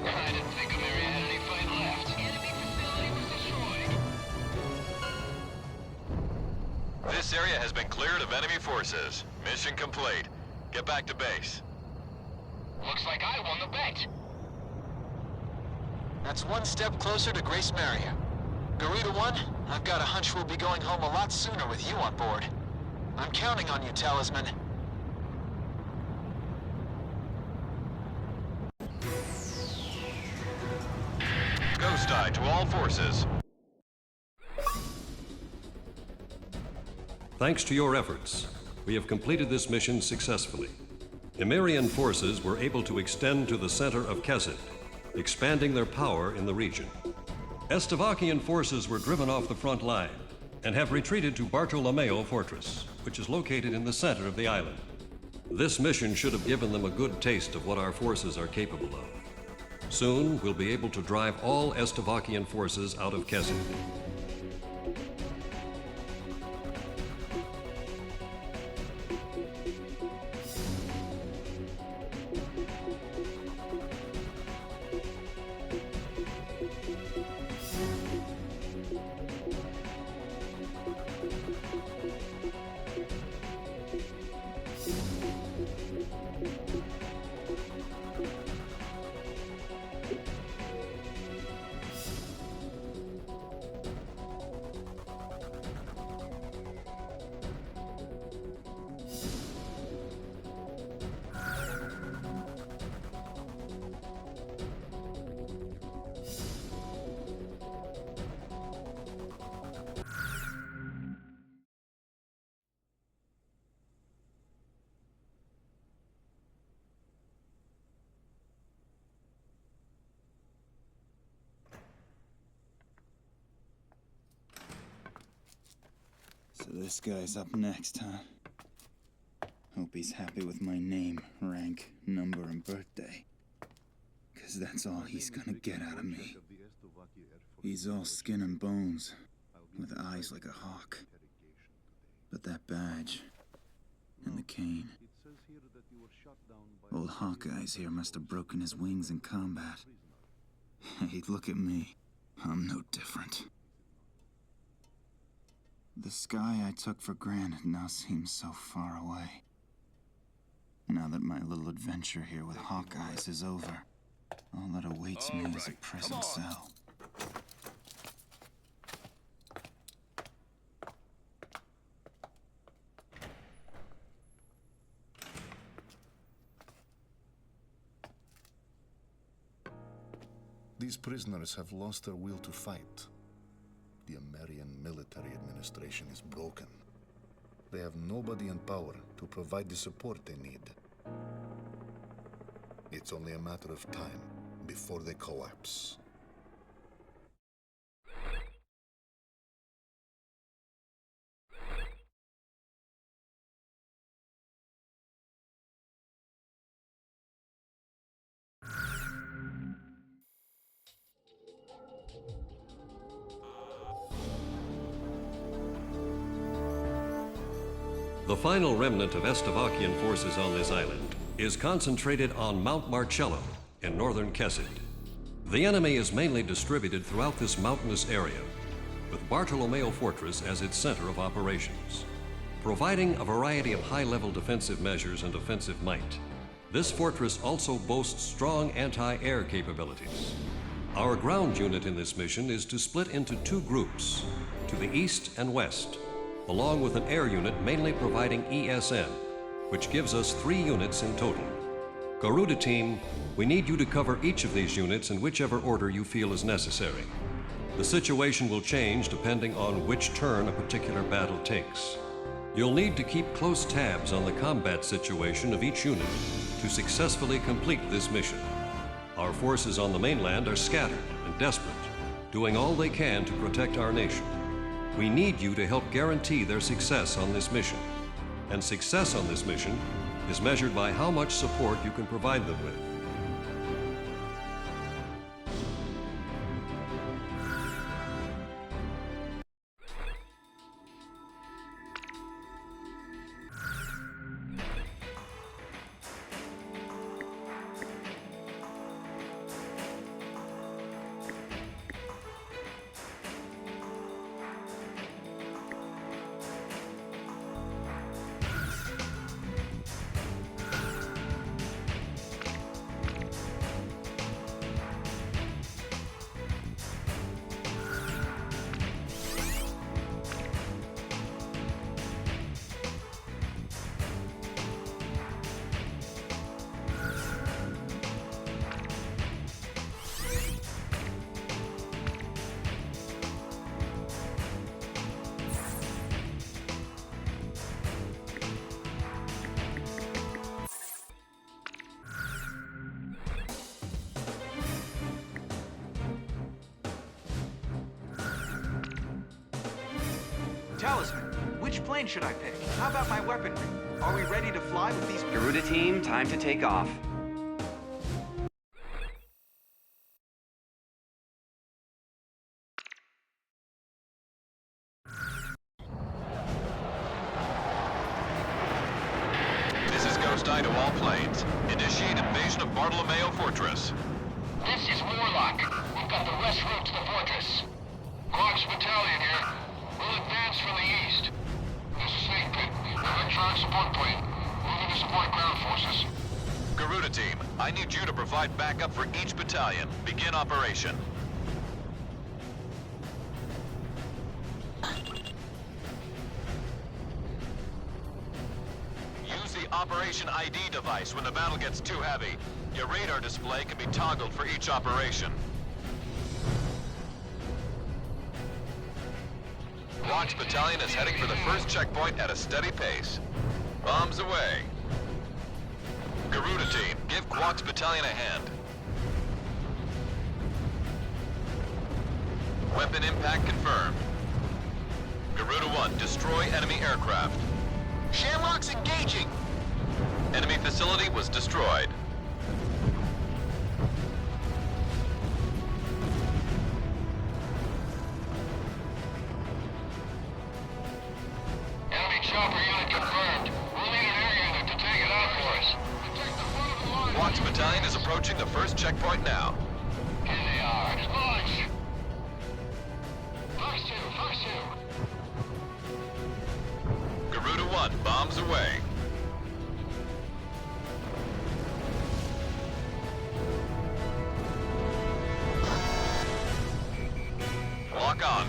I didn't think Ameria had any fight left. Enemy facility was destroyed. This area has been cleared of enemy forces. Mission complete. Get back to base. Looks like I won the bet. That's one step closer to Grace Maria. Garuda 1, I've got a hunch we'll be going home a lot sooner with you on board. I'm counting on you, Talisman. Ghost Eye to all forces. Thanks to your efforts, we have completed this mission successfully. Emirian forces were able to extend to the center of Kesed, expanding their power in the region. Estavakian forces were driven off the front line and have retreated to Bartolomeo Fortress, which is located in the center of the island. This mission should have given them a good taste of what our forces are capable of. Soon, we'll be able to drive all Estavakian forces out of Kesed. So this guy's up next, huh? Hope he's happy with my name, rank, number, and birthday. 'Cause that's all he's gonna get out of me. He's all skin and bones, with eyes like a hawk. But that badge, and the cane. Old Hawkeyes here must have broken his wings in combat. Hey, look at me. I'm no different. The sky I took for granted now seems so far away. Now that my little adventure here with Hawkeyes is over, all that awaits me is a prison cell. These prisoners have lost their will to fight. The American military administration is broken. They have nobody in power to provide the support they need. It's only a matter of time before they collapse. The final remnant of Estavakian forces on this island is concentrated on Mount Marcello in northern Kesed. The enemy is mainly distributed throughout this mountainous area, with Bartolomeo Fortress as its center of operations. Providing a variety of high-level defensive measures and offensive might, this fortress also boasts strong anti-air capabilities. Our ground unit in this mission is to split into two groups, to the east and west, along with an air unit mainly providing ESN, which gives us 3 units in total. Garuda team, we need you to cover each of these units in whichever order you feel is necessary. The situation will change depending on which turn a particular battle takes. You'll need to keep close tabs on the combat situation of each unit to successfully complete this mission. Our forces on the mainland are scattered and desperate, doing all they can to protect our nation. We need you to help guarantee their success on this mission. And success on this mission is measured by how much support you can provide them with. Talisman, which plane should I pick? How about my weaponry? Are we ready to fly with these... Garuda team, time to take off. BlueSky to all planes. Initiate invasion of Bartolomeo Fortress. This is Warlock. We've got the west route to the fortress. Glock's battalion here. We'll advance from the east. This is Snake Pit. Electronic support plane. Moving to support ground forces. Garuda team, I need you to provide backup for each battalion. Begin operation. Use the Operation ID device when the battle gets too heavy. Your radar display can be toggled for each operation. Glock's battalion is heading for the first checkpoint at a steady pace. Bombs away. Garuda team, give Glock's battalion a hand. Weapon impact confirmed. Garuda 1, destroy enemy aircraft. Shamrock's engaging! Enemy facility was destroyed. Enemy chopper unit confirmed. We'll need an air unit to take it out for us. Protect the front of the line. Glock's battalion is approaching the first checkpoint now. Here they are. Launch! Fox 2, Fox 2. Garuda 1, bombs away. Lock on.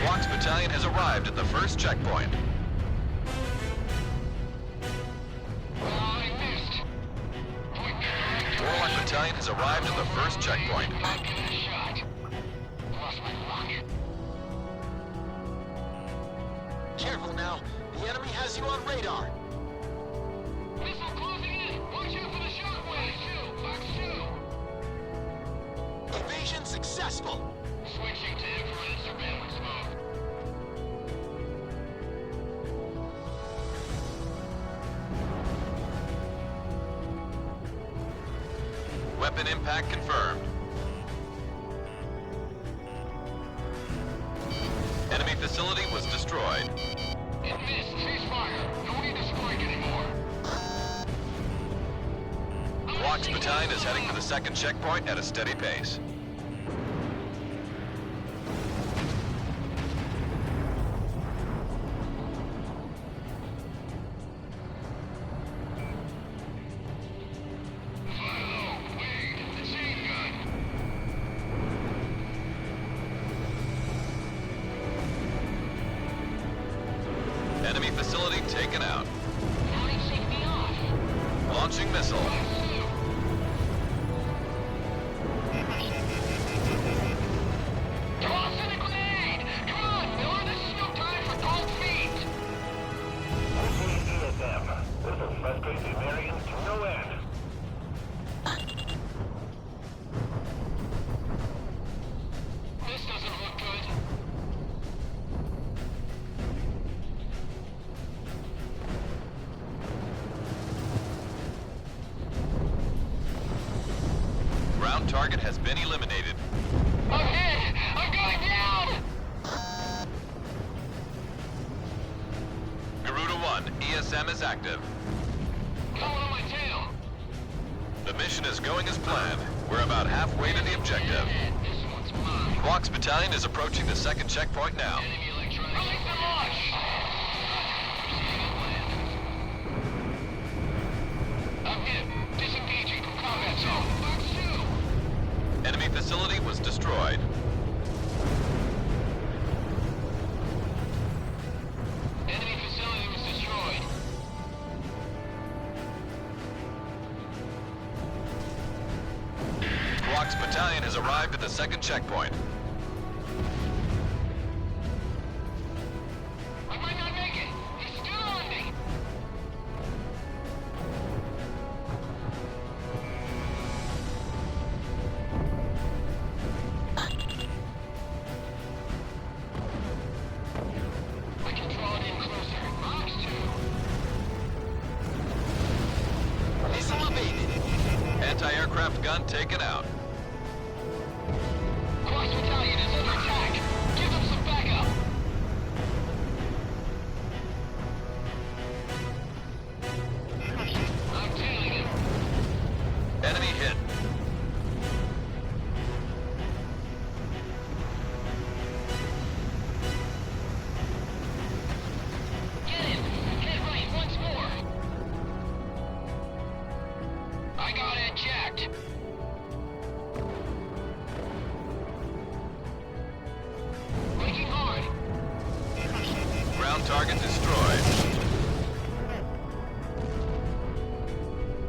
Glock's battalion has arrived at the first checkpoint. I missed. Warlock battalion has arrived at the first checkpoint. Not getting a shot. Lost my lock. Careful now. The enemy has you on radar. Missile closing in. Watch out for the shockwave. Fox 2. Evasion successful. Switching to infrared surveillance mode. Weapon impact confirmed. Enemy facility was destroyed. It missed. Cease fire. No need to strike anymore. Glock's battalion is heading for the second checkpoint at a steady pace. Enemy facility taken out. Now you shake me off. Launching missile. Toss in a grenade! Come on, Miller, this is no time for cold feet! This is ESM. This is frustrating Marion to no end. This doesn't look good. Ground target has been eliminated. I'm hit! I'm going down! Garuda 1, ESM is active. Coming on my tail! The mission is going as planned. We're about halfway to the objective. This one's mine. Glock's battalion is approaching the second checkpoint now. Enemy electronics. Release the launch! I'm hit. Disengaging from combat zone. Fox 2! Enemy facility was destroyed. Enemy facility was destroyed. Glock's battalion has arrived at the second checkpoint. I might not make it. He's still on me. I can draw it in closer. Fox 2. Missile evaded. Anti-aircraft gun taken out. Glock's battalion is under attack. Give them some backup. Target destroyed.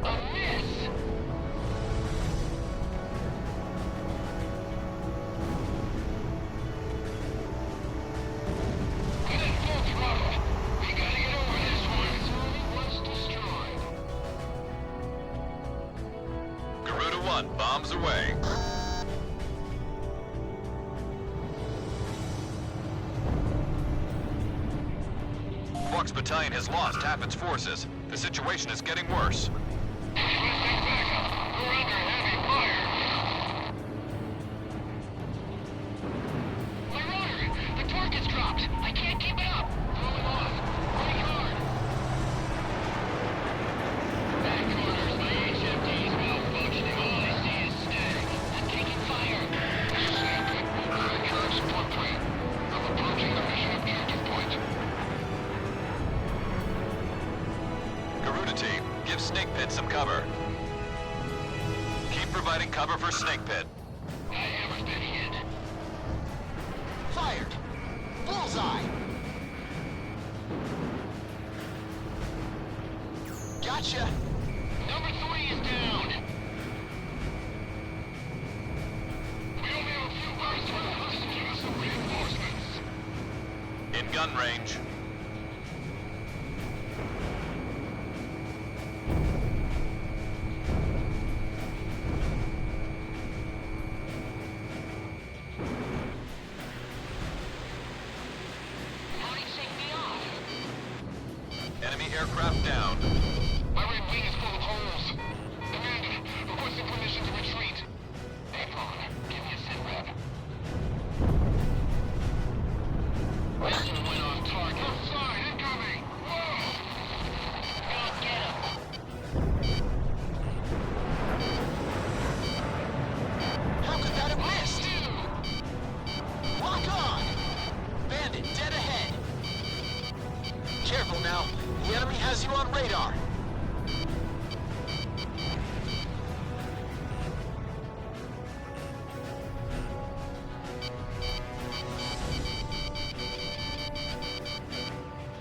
A miss! Get it full throttle. We gotta get over this one. Facility once destroyed. Garuda 1, bombs away. Fox Battalion has lost half its forces. The situation is getting worse. Requesting backup. We're under heavy fire. My rotor! The target's dropped. I can't keep it up. Falling off. Running hard. Back corners, my HFD's malfunctioning. All I see is static. I'm taking fire. This is Snake. Current support plan. I'm approaching the mission objective point. Garuda team, give Snake Pit some cover. Keep providing cover for Snake Pit. My hammer's been hit. Fired! Bullseye! Gotcha! Number 3 is down. We only have a few bursts for the hustle to give us some reinforcements. In gun range. Launching me off. Enemy aircraft down. My right wing is full of holes. Commander, requesting permission to retreat. Apron, give me a sit rep. This one went on target. Outside, incoming! Whoa! Go get him! How could that have missed? Lock on! Bandit dead ahead! Careful now. The enemy has you on radar.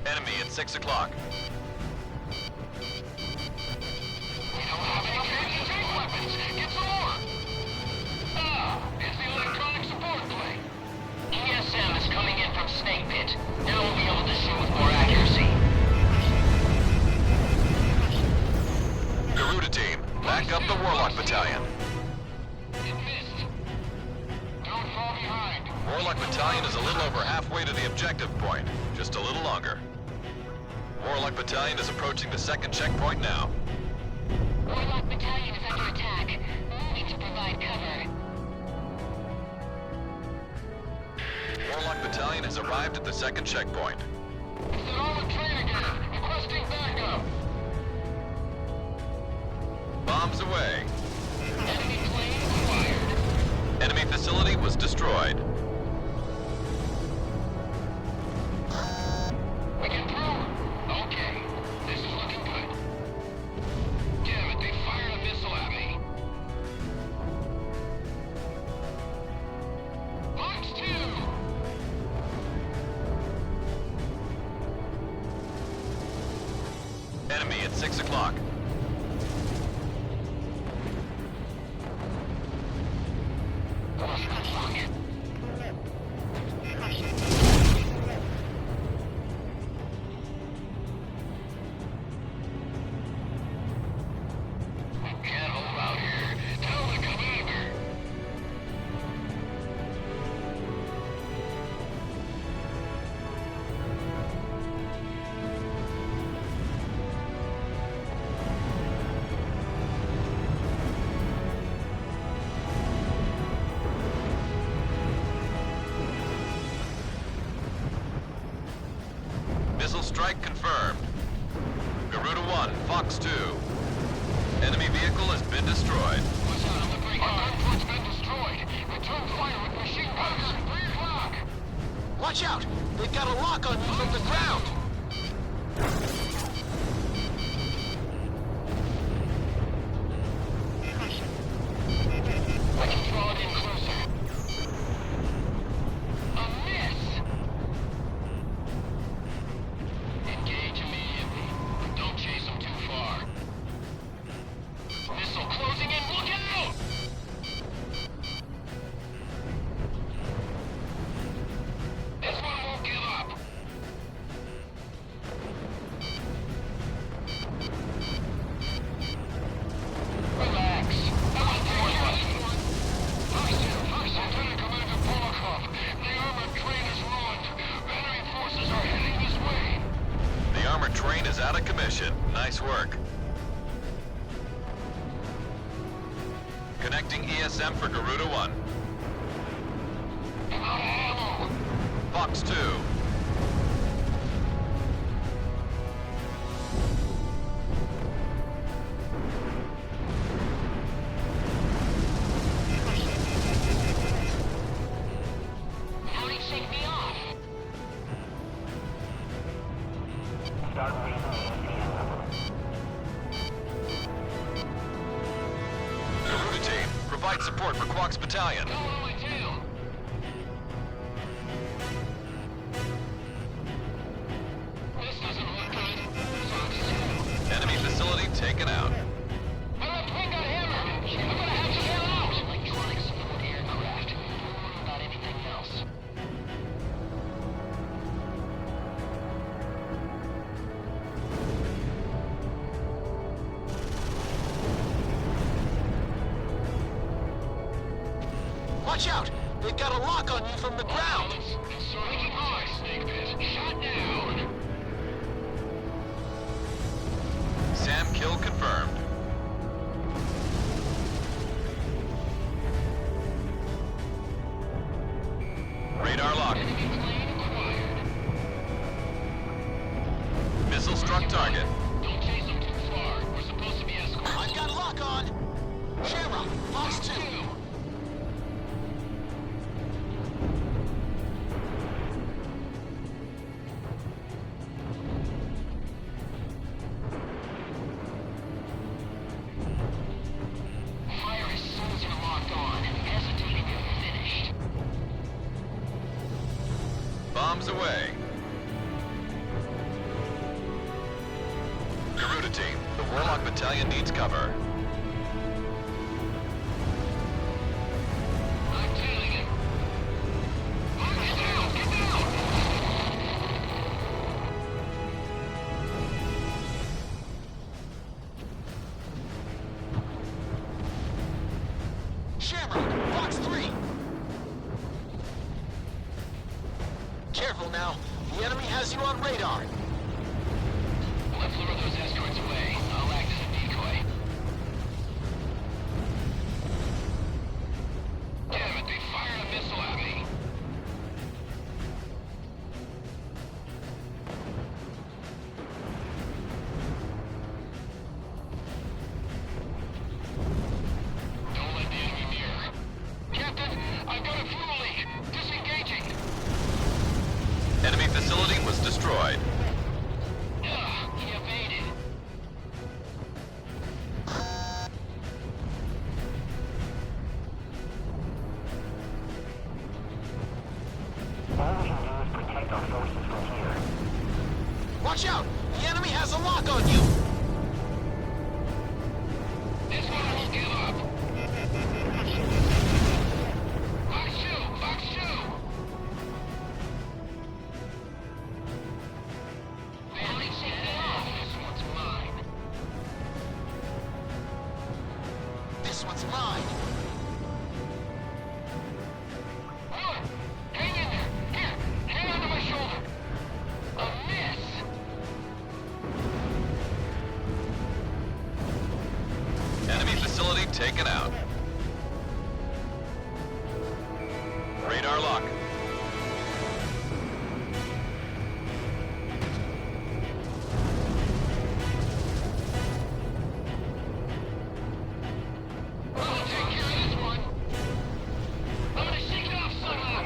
Enemy at 6 o'clock. We don't have enough anti-tank weapons! Get some more! Ah, it's the electronic support plane. ESM is coming in from Snake Pit. Now we'll be able to shoot with more accuracy. Garuda team, back up the Warlock Battalion. It missed. Don't fall behind. Warlock Battalion is a little over halfway to the objective point. Just a little longer. Warlock Battalion is approaching the second checkpoint now. Warlock Battalion is under attack. Moving to provide cover. Warlock Battalion has arrived at the second checkpoint. It's an armored train again. Requesting backup. Bombs away. Enemy plane acquired. Enemy facility was destroyed. We get through? Okay. This is looking good. Damn it, they fired a missile at me. Launch 2! Enemy at 6 o'clock. Can't hold out here. Tell the commander. Missile strike confirmed. Garuda 1, Fox 2. Enemy vehicle has been destroyed. What's out on the brink? Our gunport's been destroyed. Return fire with machine guns. 3 o'clock. Watch out! They've got a lock on you from the ground! I can draw it in closer. A miss! train is out of commission. Nice work. Connecting ESM for Garuda 1. Fox 2. How'd he shake me off? Garuda team, provide support for Quark's battalion. Enemy facility taken out. Electronic support aircraft. Don't worry about anything else. Watch out! They've got a lock on you from the ground! Making hard, Snake Pit. Shut down. SAM kill confirmed. Radar lock. Missile struck target. Don't chase them too far. We're supposed to be escorted. I've got a lock on! Shamrock, Fox 2! Fire as soon as you're locked on. Hesitating, you're finished. Bombs away. Garuda team, the Warlock battalion needs cover. I'm tailing him. Get down! Get down! Shamrock, Fox 3! Careful now. The enemy has you on radar. Let's lure those escorts away. I'll act as a decoy. Damn it, they fired a missile at me. Don't let the enemy near. Captain, I've got a fuel leak. Disengaging. Enemy facility was destroyed. He evaded. Watch out! The enemy has a lock on you! This one won't give up. Fox 2! Fox 2! Barely shake me off. This one's mine. This one's mine! Hang in there. Here, hang onto my shoulder. A miss. Enemy facility taken out. Radar lock. I'll take care of this one. I'm gonna shake it off somehow.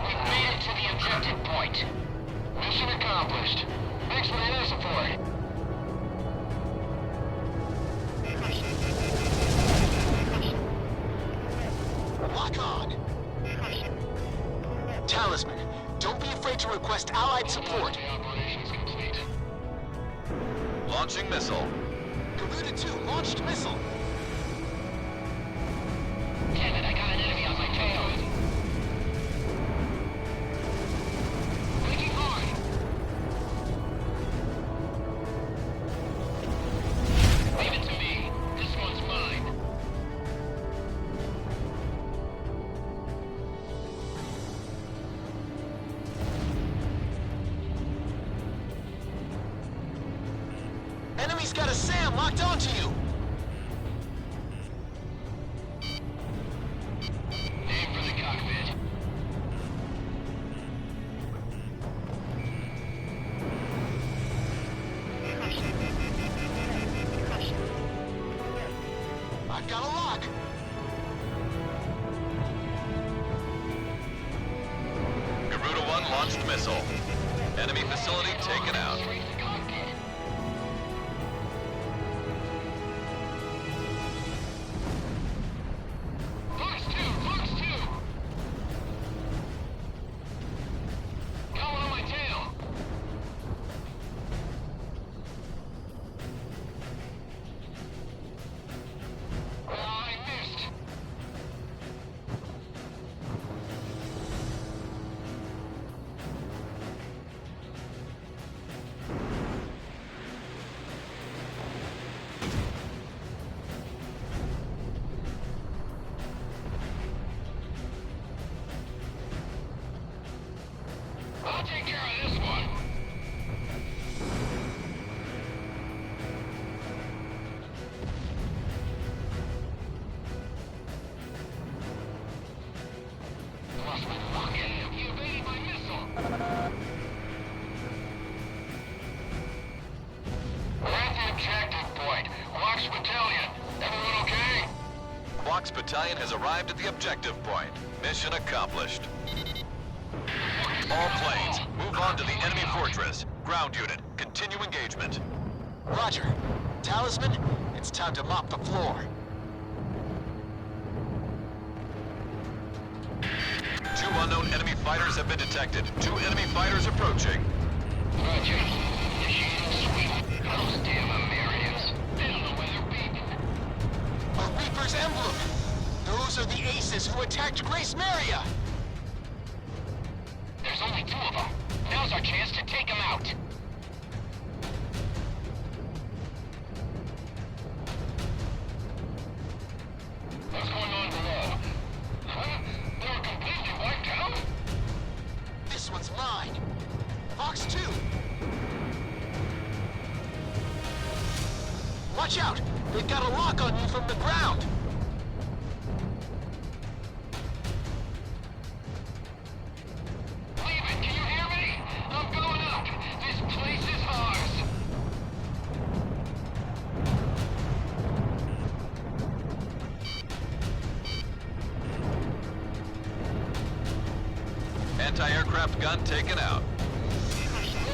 We've made it to the objective point. Mission accomplished. Thanks for the air support. Lock on! Talisman, don't be afraid to request allied support. Operations complete. Launching missile. Garuda 2 launched missile. Damn it, I got an enemy on my tail. Making hard. Leave it to me. This one's mine. enemy's got a SAM locked onto you! Aim for the cockpit. I've got a lock! Garuda 1 launched missile. Enemy facility taken out. Fox 2! Fox 2! Got one on my tail! I missed! I'll take care of this one. Lost my rocket. He evaded my missile. We're at the objective point. Fox Battalion. Everyone okay? Fox Battalion has arrived at the objective point. Mission accomplished. All planes, move on to the enemy fortress. Ground unit, continue engagement. Roger. Talisman, it's time to mop the floor. Two unknown enemy fighters have been detected. Two enemy fighters approaching. Roger. Initiating sweep. Those damn Americans. They don't know where they're beaten. A Reaper's emblem! Those are the aces who attacked Grace Maria! There's only two of them. Now's our chance to take them out. What's going on below? Huh? They were completely wiped out? This one's mine! Fox 2! Watch out! They've got a lock on you from the ground! Leave it, can you hear me? I'm going up. This place is ours. Anti-aircraft gun taken out.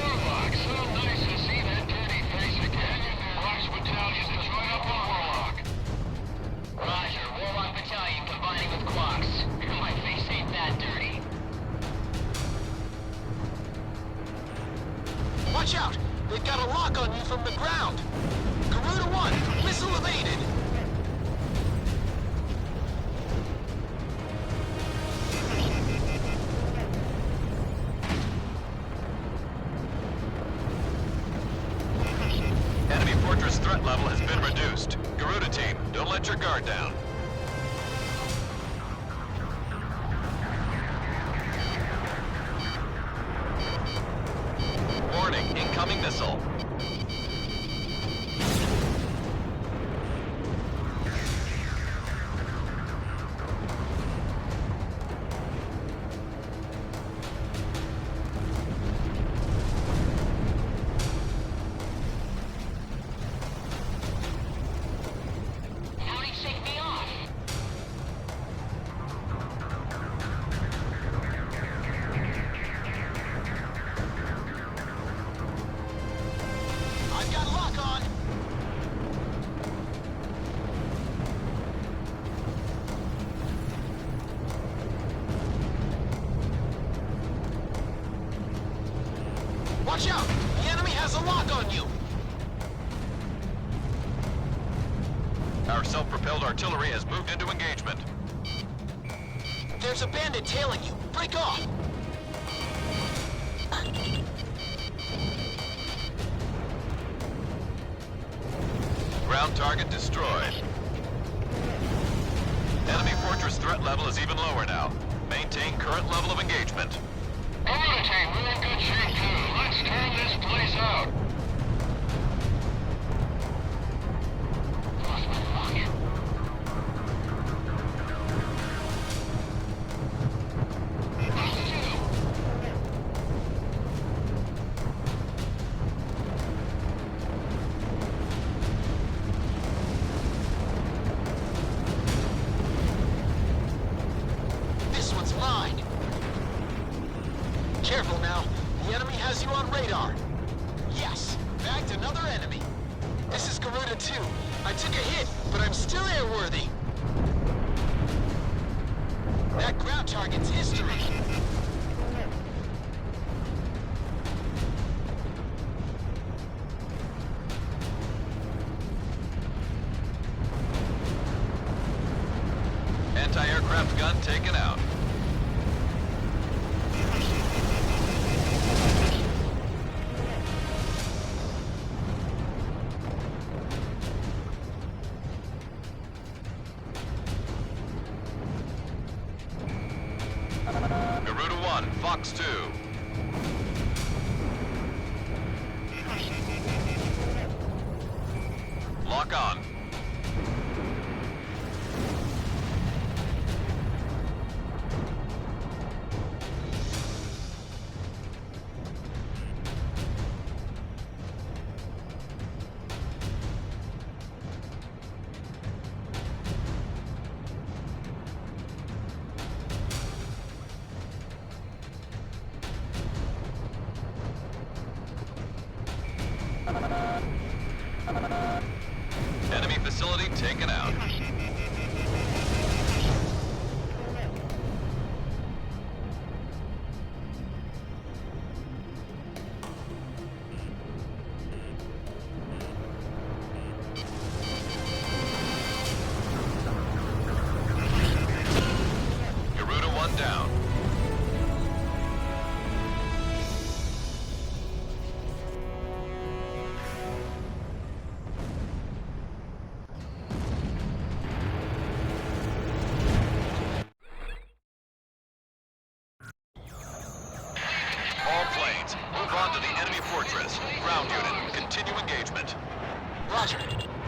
Warlock, so nice to see that dirty face again. Fox Battalion to join up on Warlock. Roger, Warlock Battalion combining with Quox. My face ain't that dirty. Watch out! They've got a lock on you from the ground! Garuda 1, missile evaded! Enemy fortress threat level has been reduced. Garuda team, don't let your guard down. Warning, incoming missile. How'd he shake me off? I've got lock on! Watch out! The enemy has a lock on you! Our self-propelled artillery has moved into engagement. There's a bandit tailing you! Break off! Ground target destroyed. Enemy fortress threat level is even lower now. Maintain current level of engagement. Garuda team, we're in good shape too. Let's turn this place out. Careful now. The enemy has you on radar. Yes, bagged another enemy. This is Garuda 2. I took a hit, but I'm still airworthy. That ground target's history. Anti-aircraft gun taken out. Garuda 1, Fox 2. Lock on. Enemy facility taken out. Garuda 1 down. All planes, move on to the enemy fortress. Ground unit, continue engagement. Roger.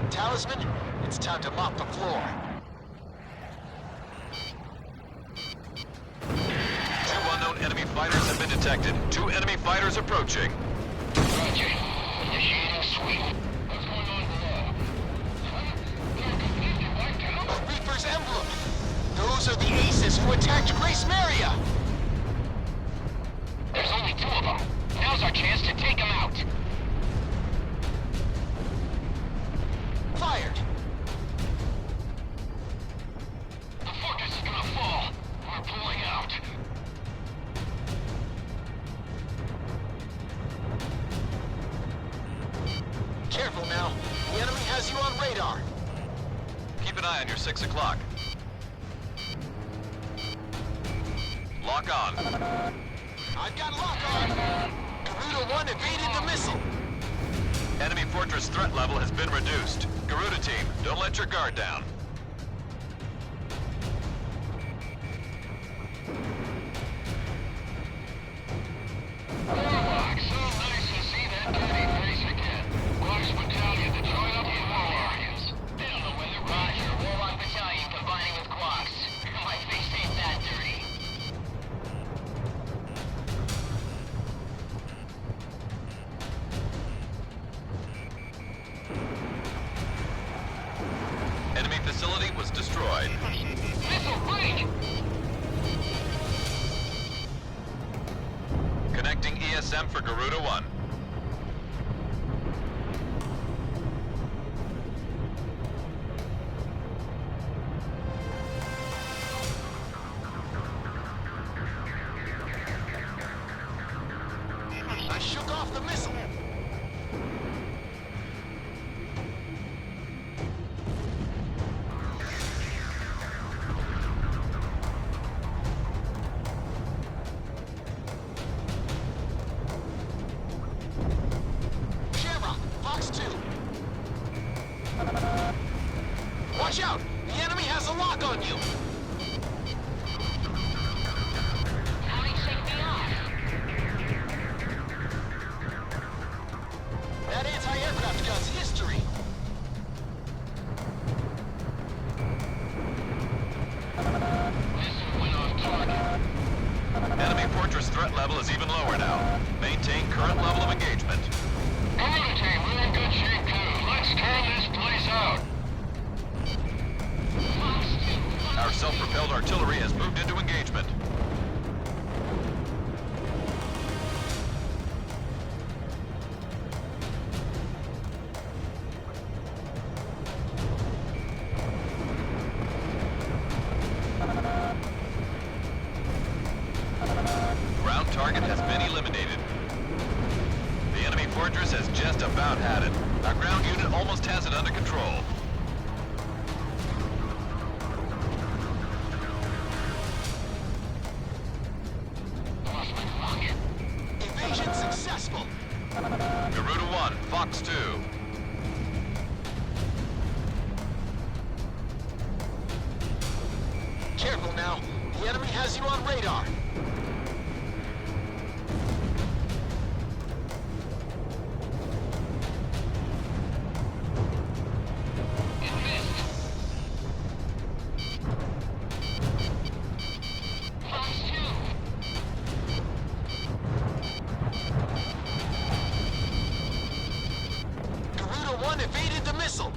Talisman, it's time to mop the floor. Two unknown enemy fighters have been detected. Two enemy fighters approaching. Roger. Initiating sweep. What's going on below? They're completely wiped out? Reaper's emblem. Those are the aces who attacked Grace Maria. There's only 2 of them. Now's our chance to take them out. Fired. The fortress is gonna fall. We're pulling out. Careful now. The enemy has you on radar. Keep an eye on your 6 o'clock. Lock on. I've got lock on. Garuda 1 evaded the missile. Enemy fortress threat level has been reduced. Garuda team, don't let your guard down. Warlock, so nice to see that dirty face again. Warlock's battalion to join up with Warlockers. They don't know whether Roger, Warlock battalion combining with Quacks. My face ain't that dirty. Enemy facility was destroyed. Missile break! Connecting ESM for Garuda 1. I shook off the missile. Shamrock, Fox 2. Watch out! The enemy has a lock on you! How do you shake me off? That anti-aircraft gun's history. Missile went off target. Enemy fortress threat level is even lower now. Maintain current level of engagement. Garuda team, we're in good shape too. Let's turn this place out. Our self-propelled artillery has moved into engagement. target has been eliminated. The enemy fortress has just about had it. Our ground unit almost has it under control. Evasion successful. Garuda 1, Fox 2. Careful now. The enemy has you on radar. Garuda 1 evaded the missile.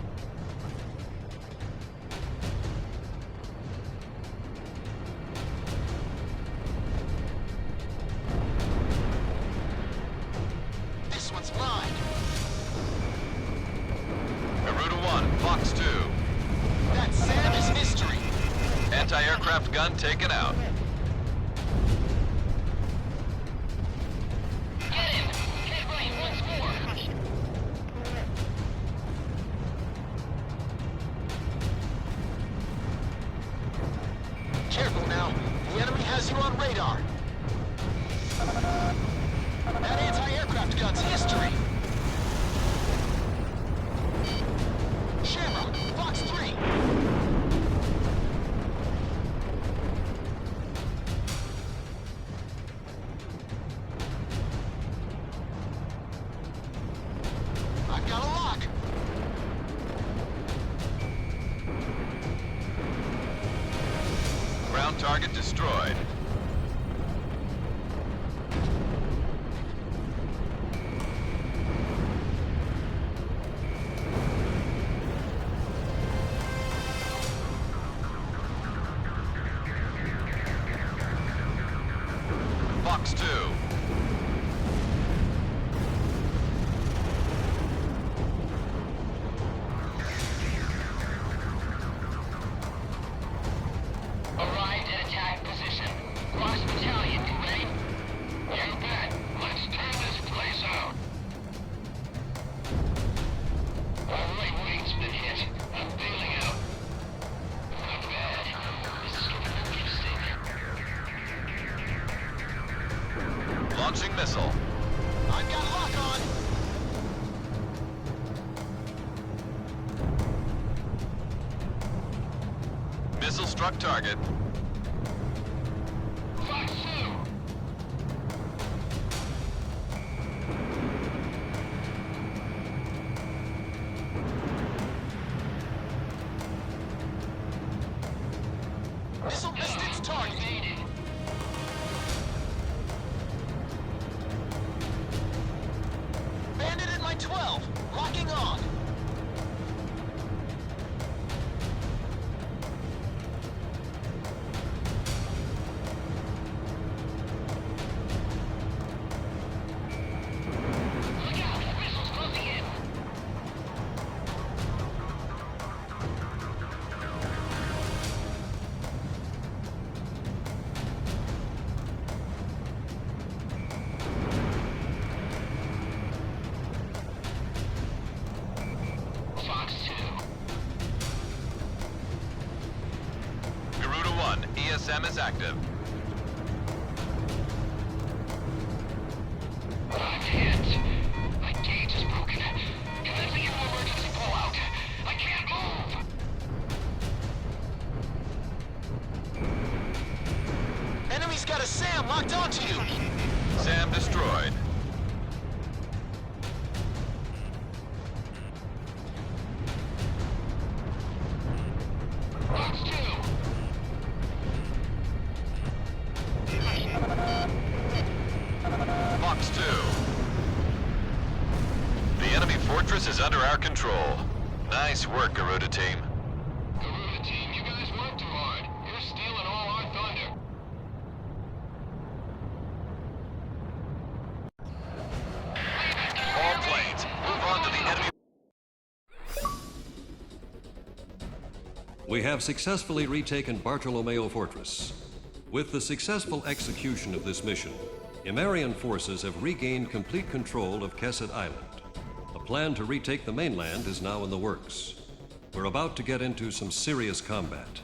This one's mine. Garuda 1, Fox 2. That Sam is history. Anti-aircraft gun taken out. Get him! Get right once more! Careful now. The enemy has you on radar. That anti-aircraft gun's history. Shamrock, Fox 3. I've got a lock. Ground target destroyed. Fox 2. Arrived at attack position. Cross battalion, you ready? You bet. Let's turn this place out. Our right wing's been hit. I'm bailing out. Not bad. This is getting interesting. Launching missile. I've got lock on. Missile struck target. Fox 2. Missile missed its target. Bandit at my 12. Locking on. Look out! Missiles closing in! Fox 2. Garuda 1, ESM is active. I'm hit. My gauge is broken. Commencing an emergency pullout. I can't move. Enemy's got a SAM locked onto you. SAM destroyed. Fox 2. Fox 2. The enemy fortress is under our control. Nice work, Garuda team. Garuda team, you guys work too hard. You're stealing all our thunder. All planes, move on to the enemy. We have successfully retaken Bartolomeo Fortress. With the successful execution of this mission, Imarian forces have regained complete control of Kesset Island. A plan to retake the mainland is now in the works. We're about to get into some serious combat.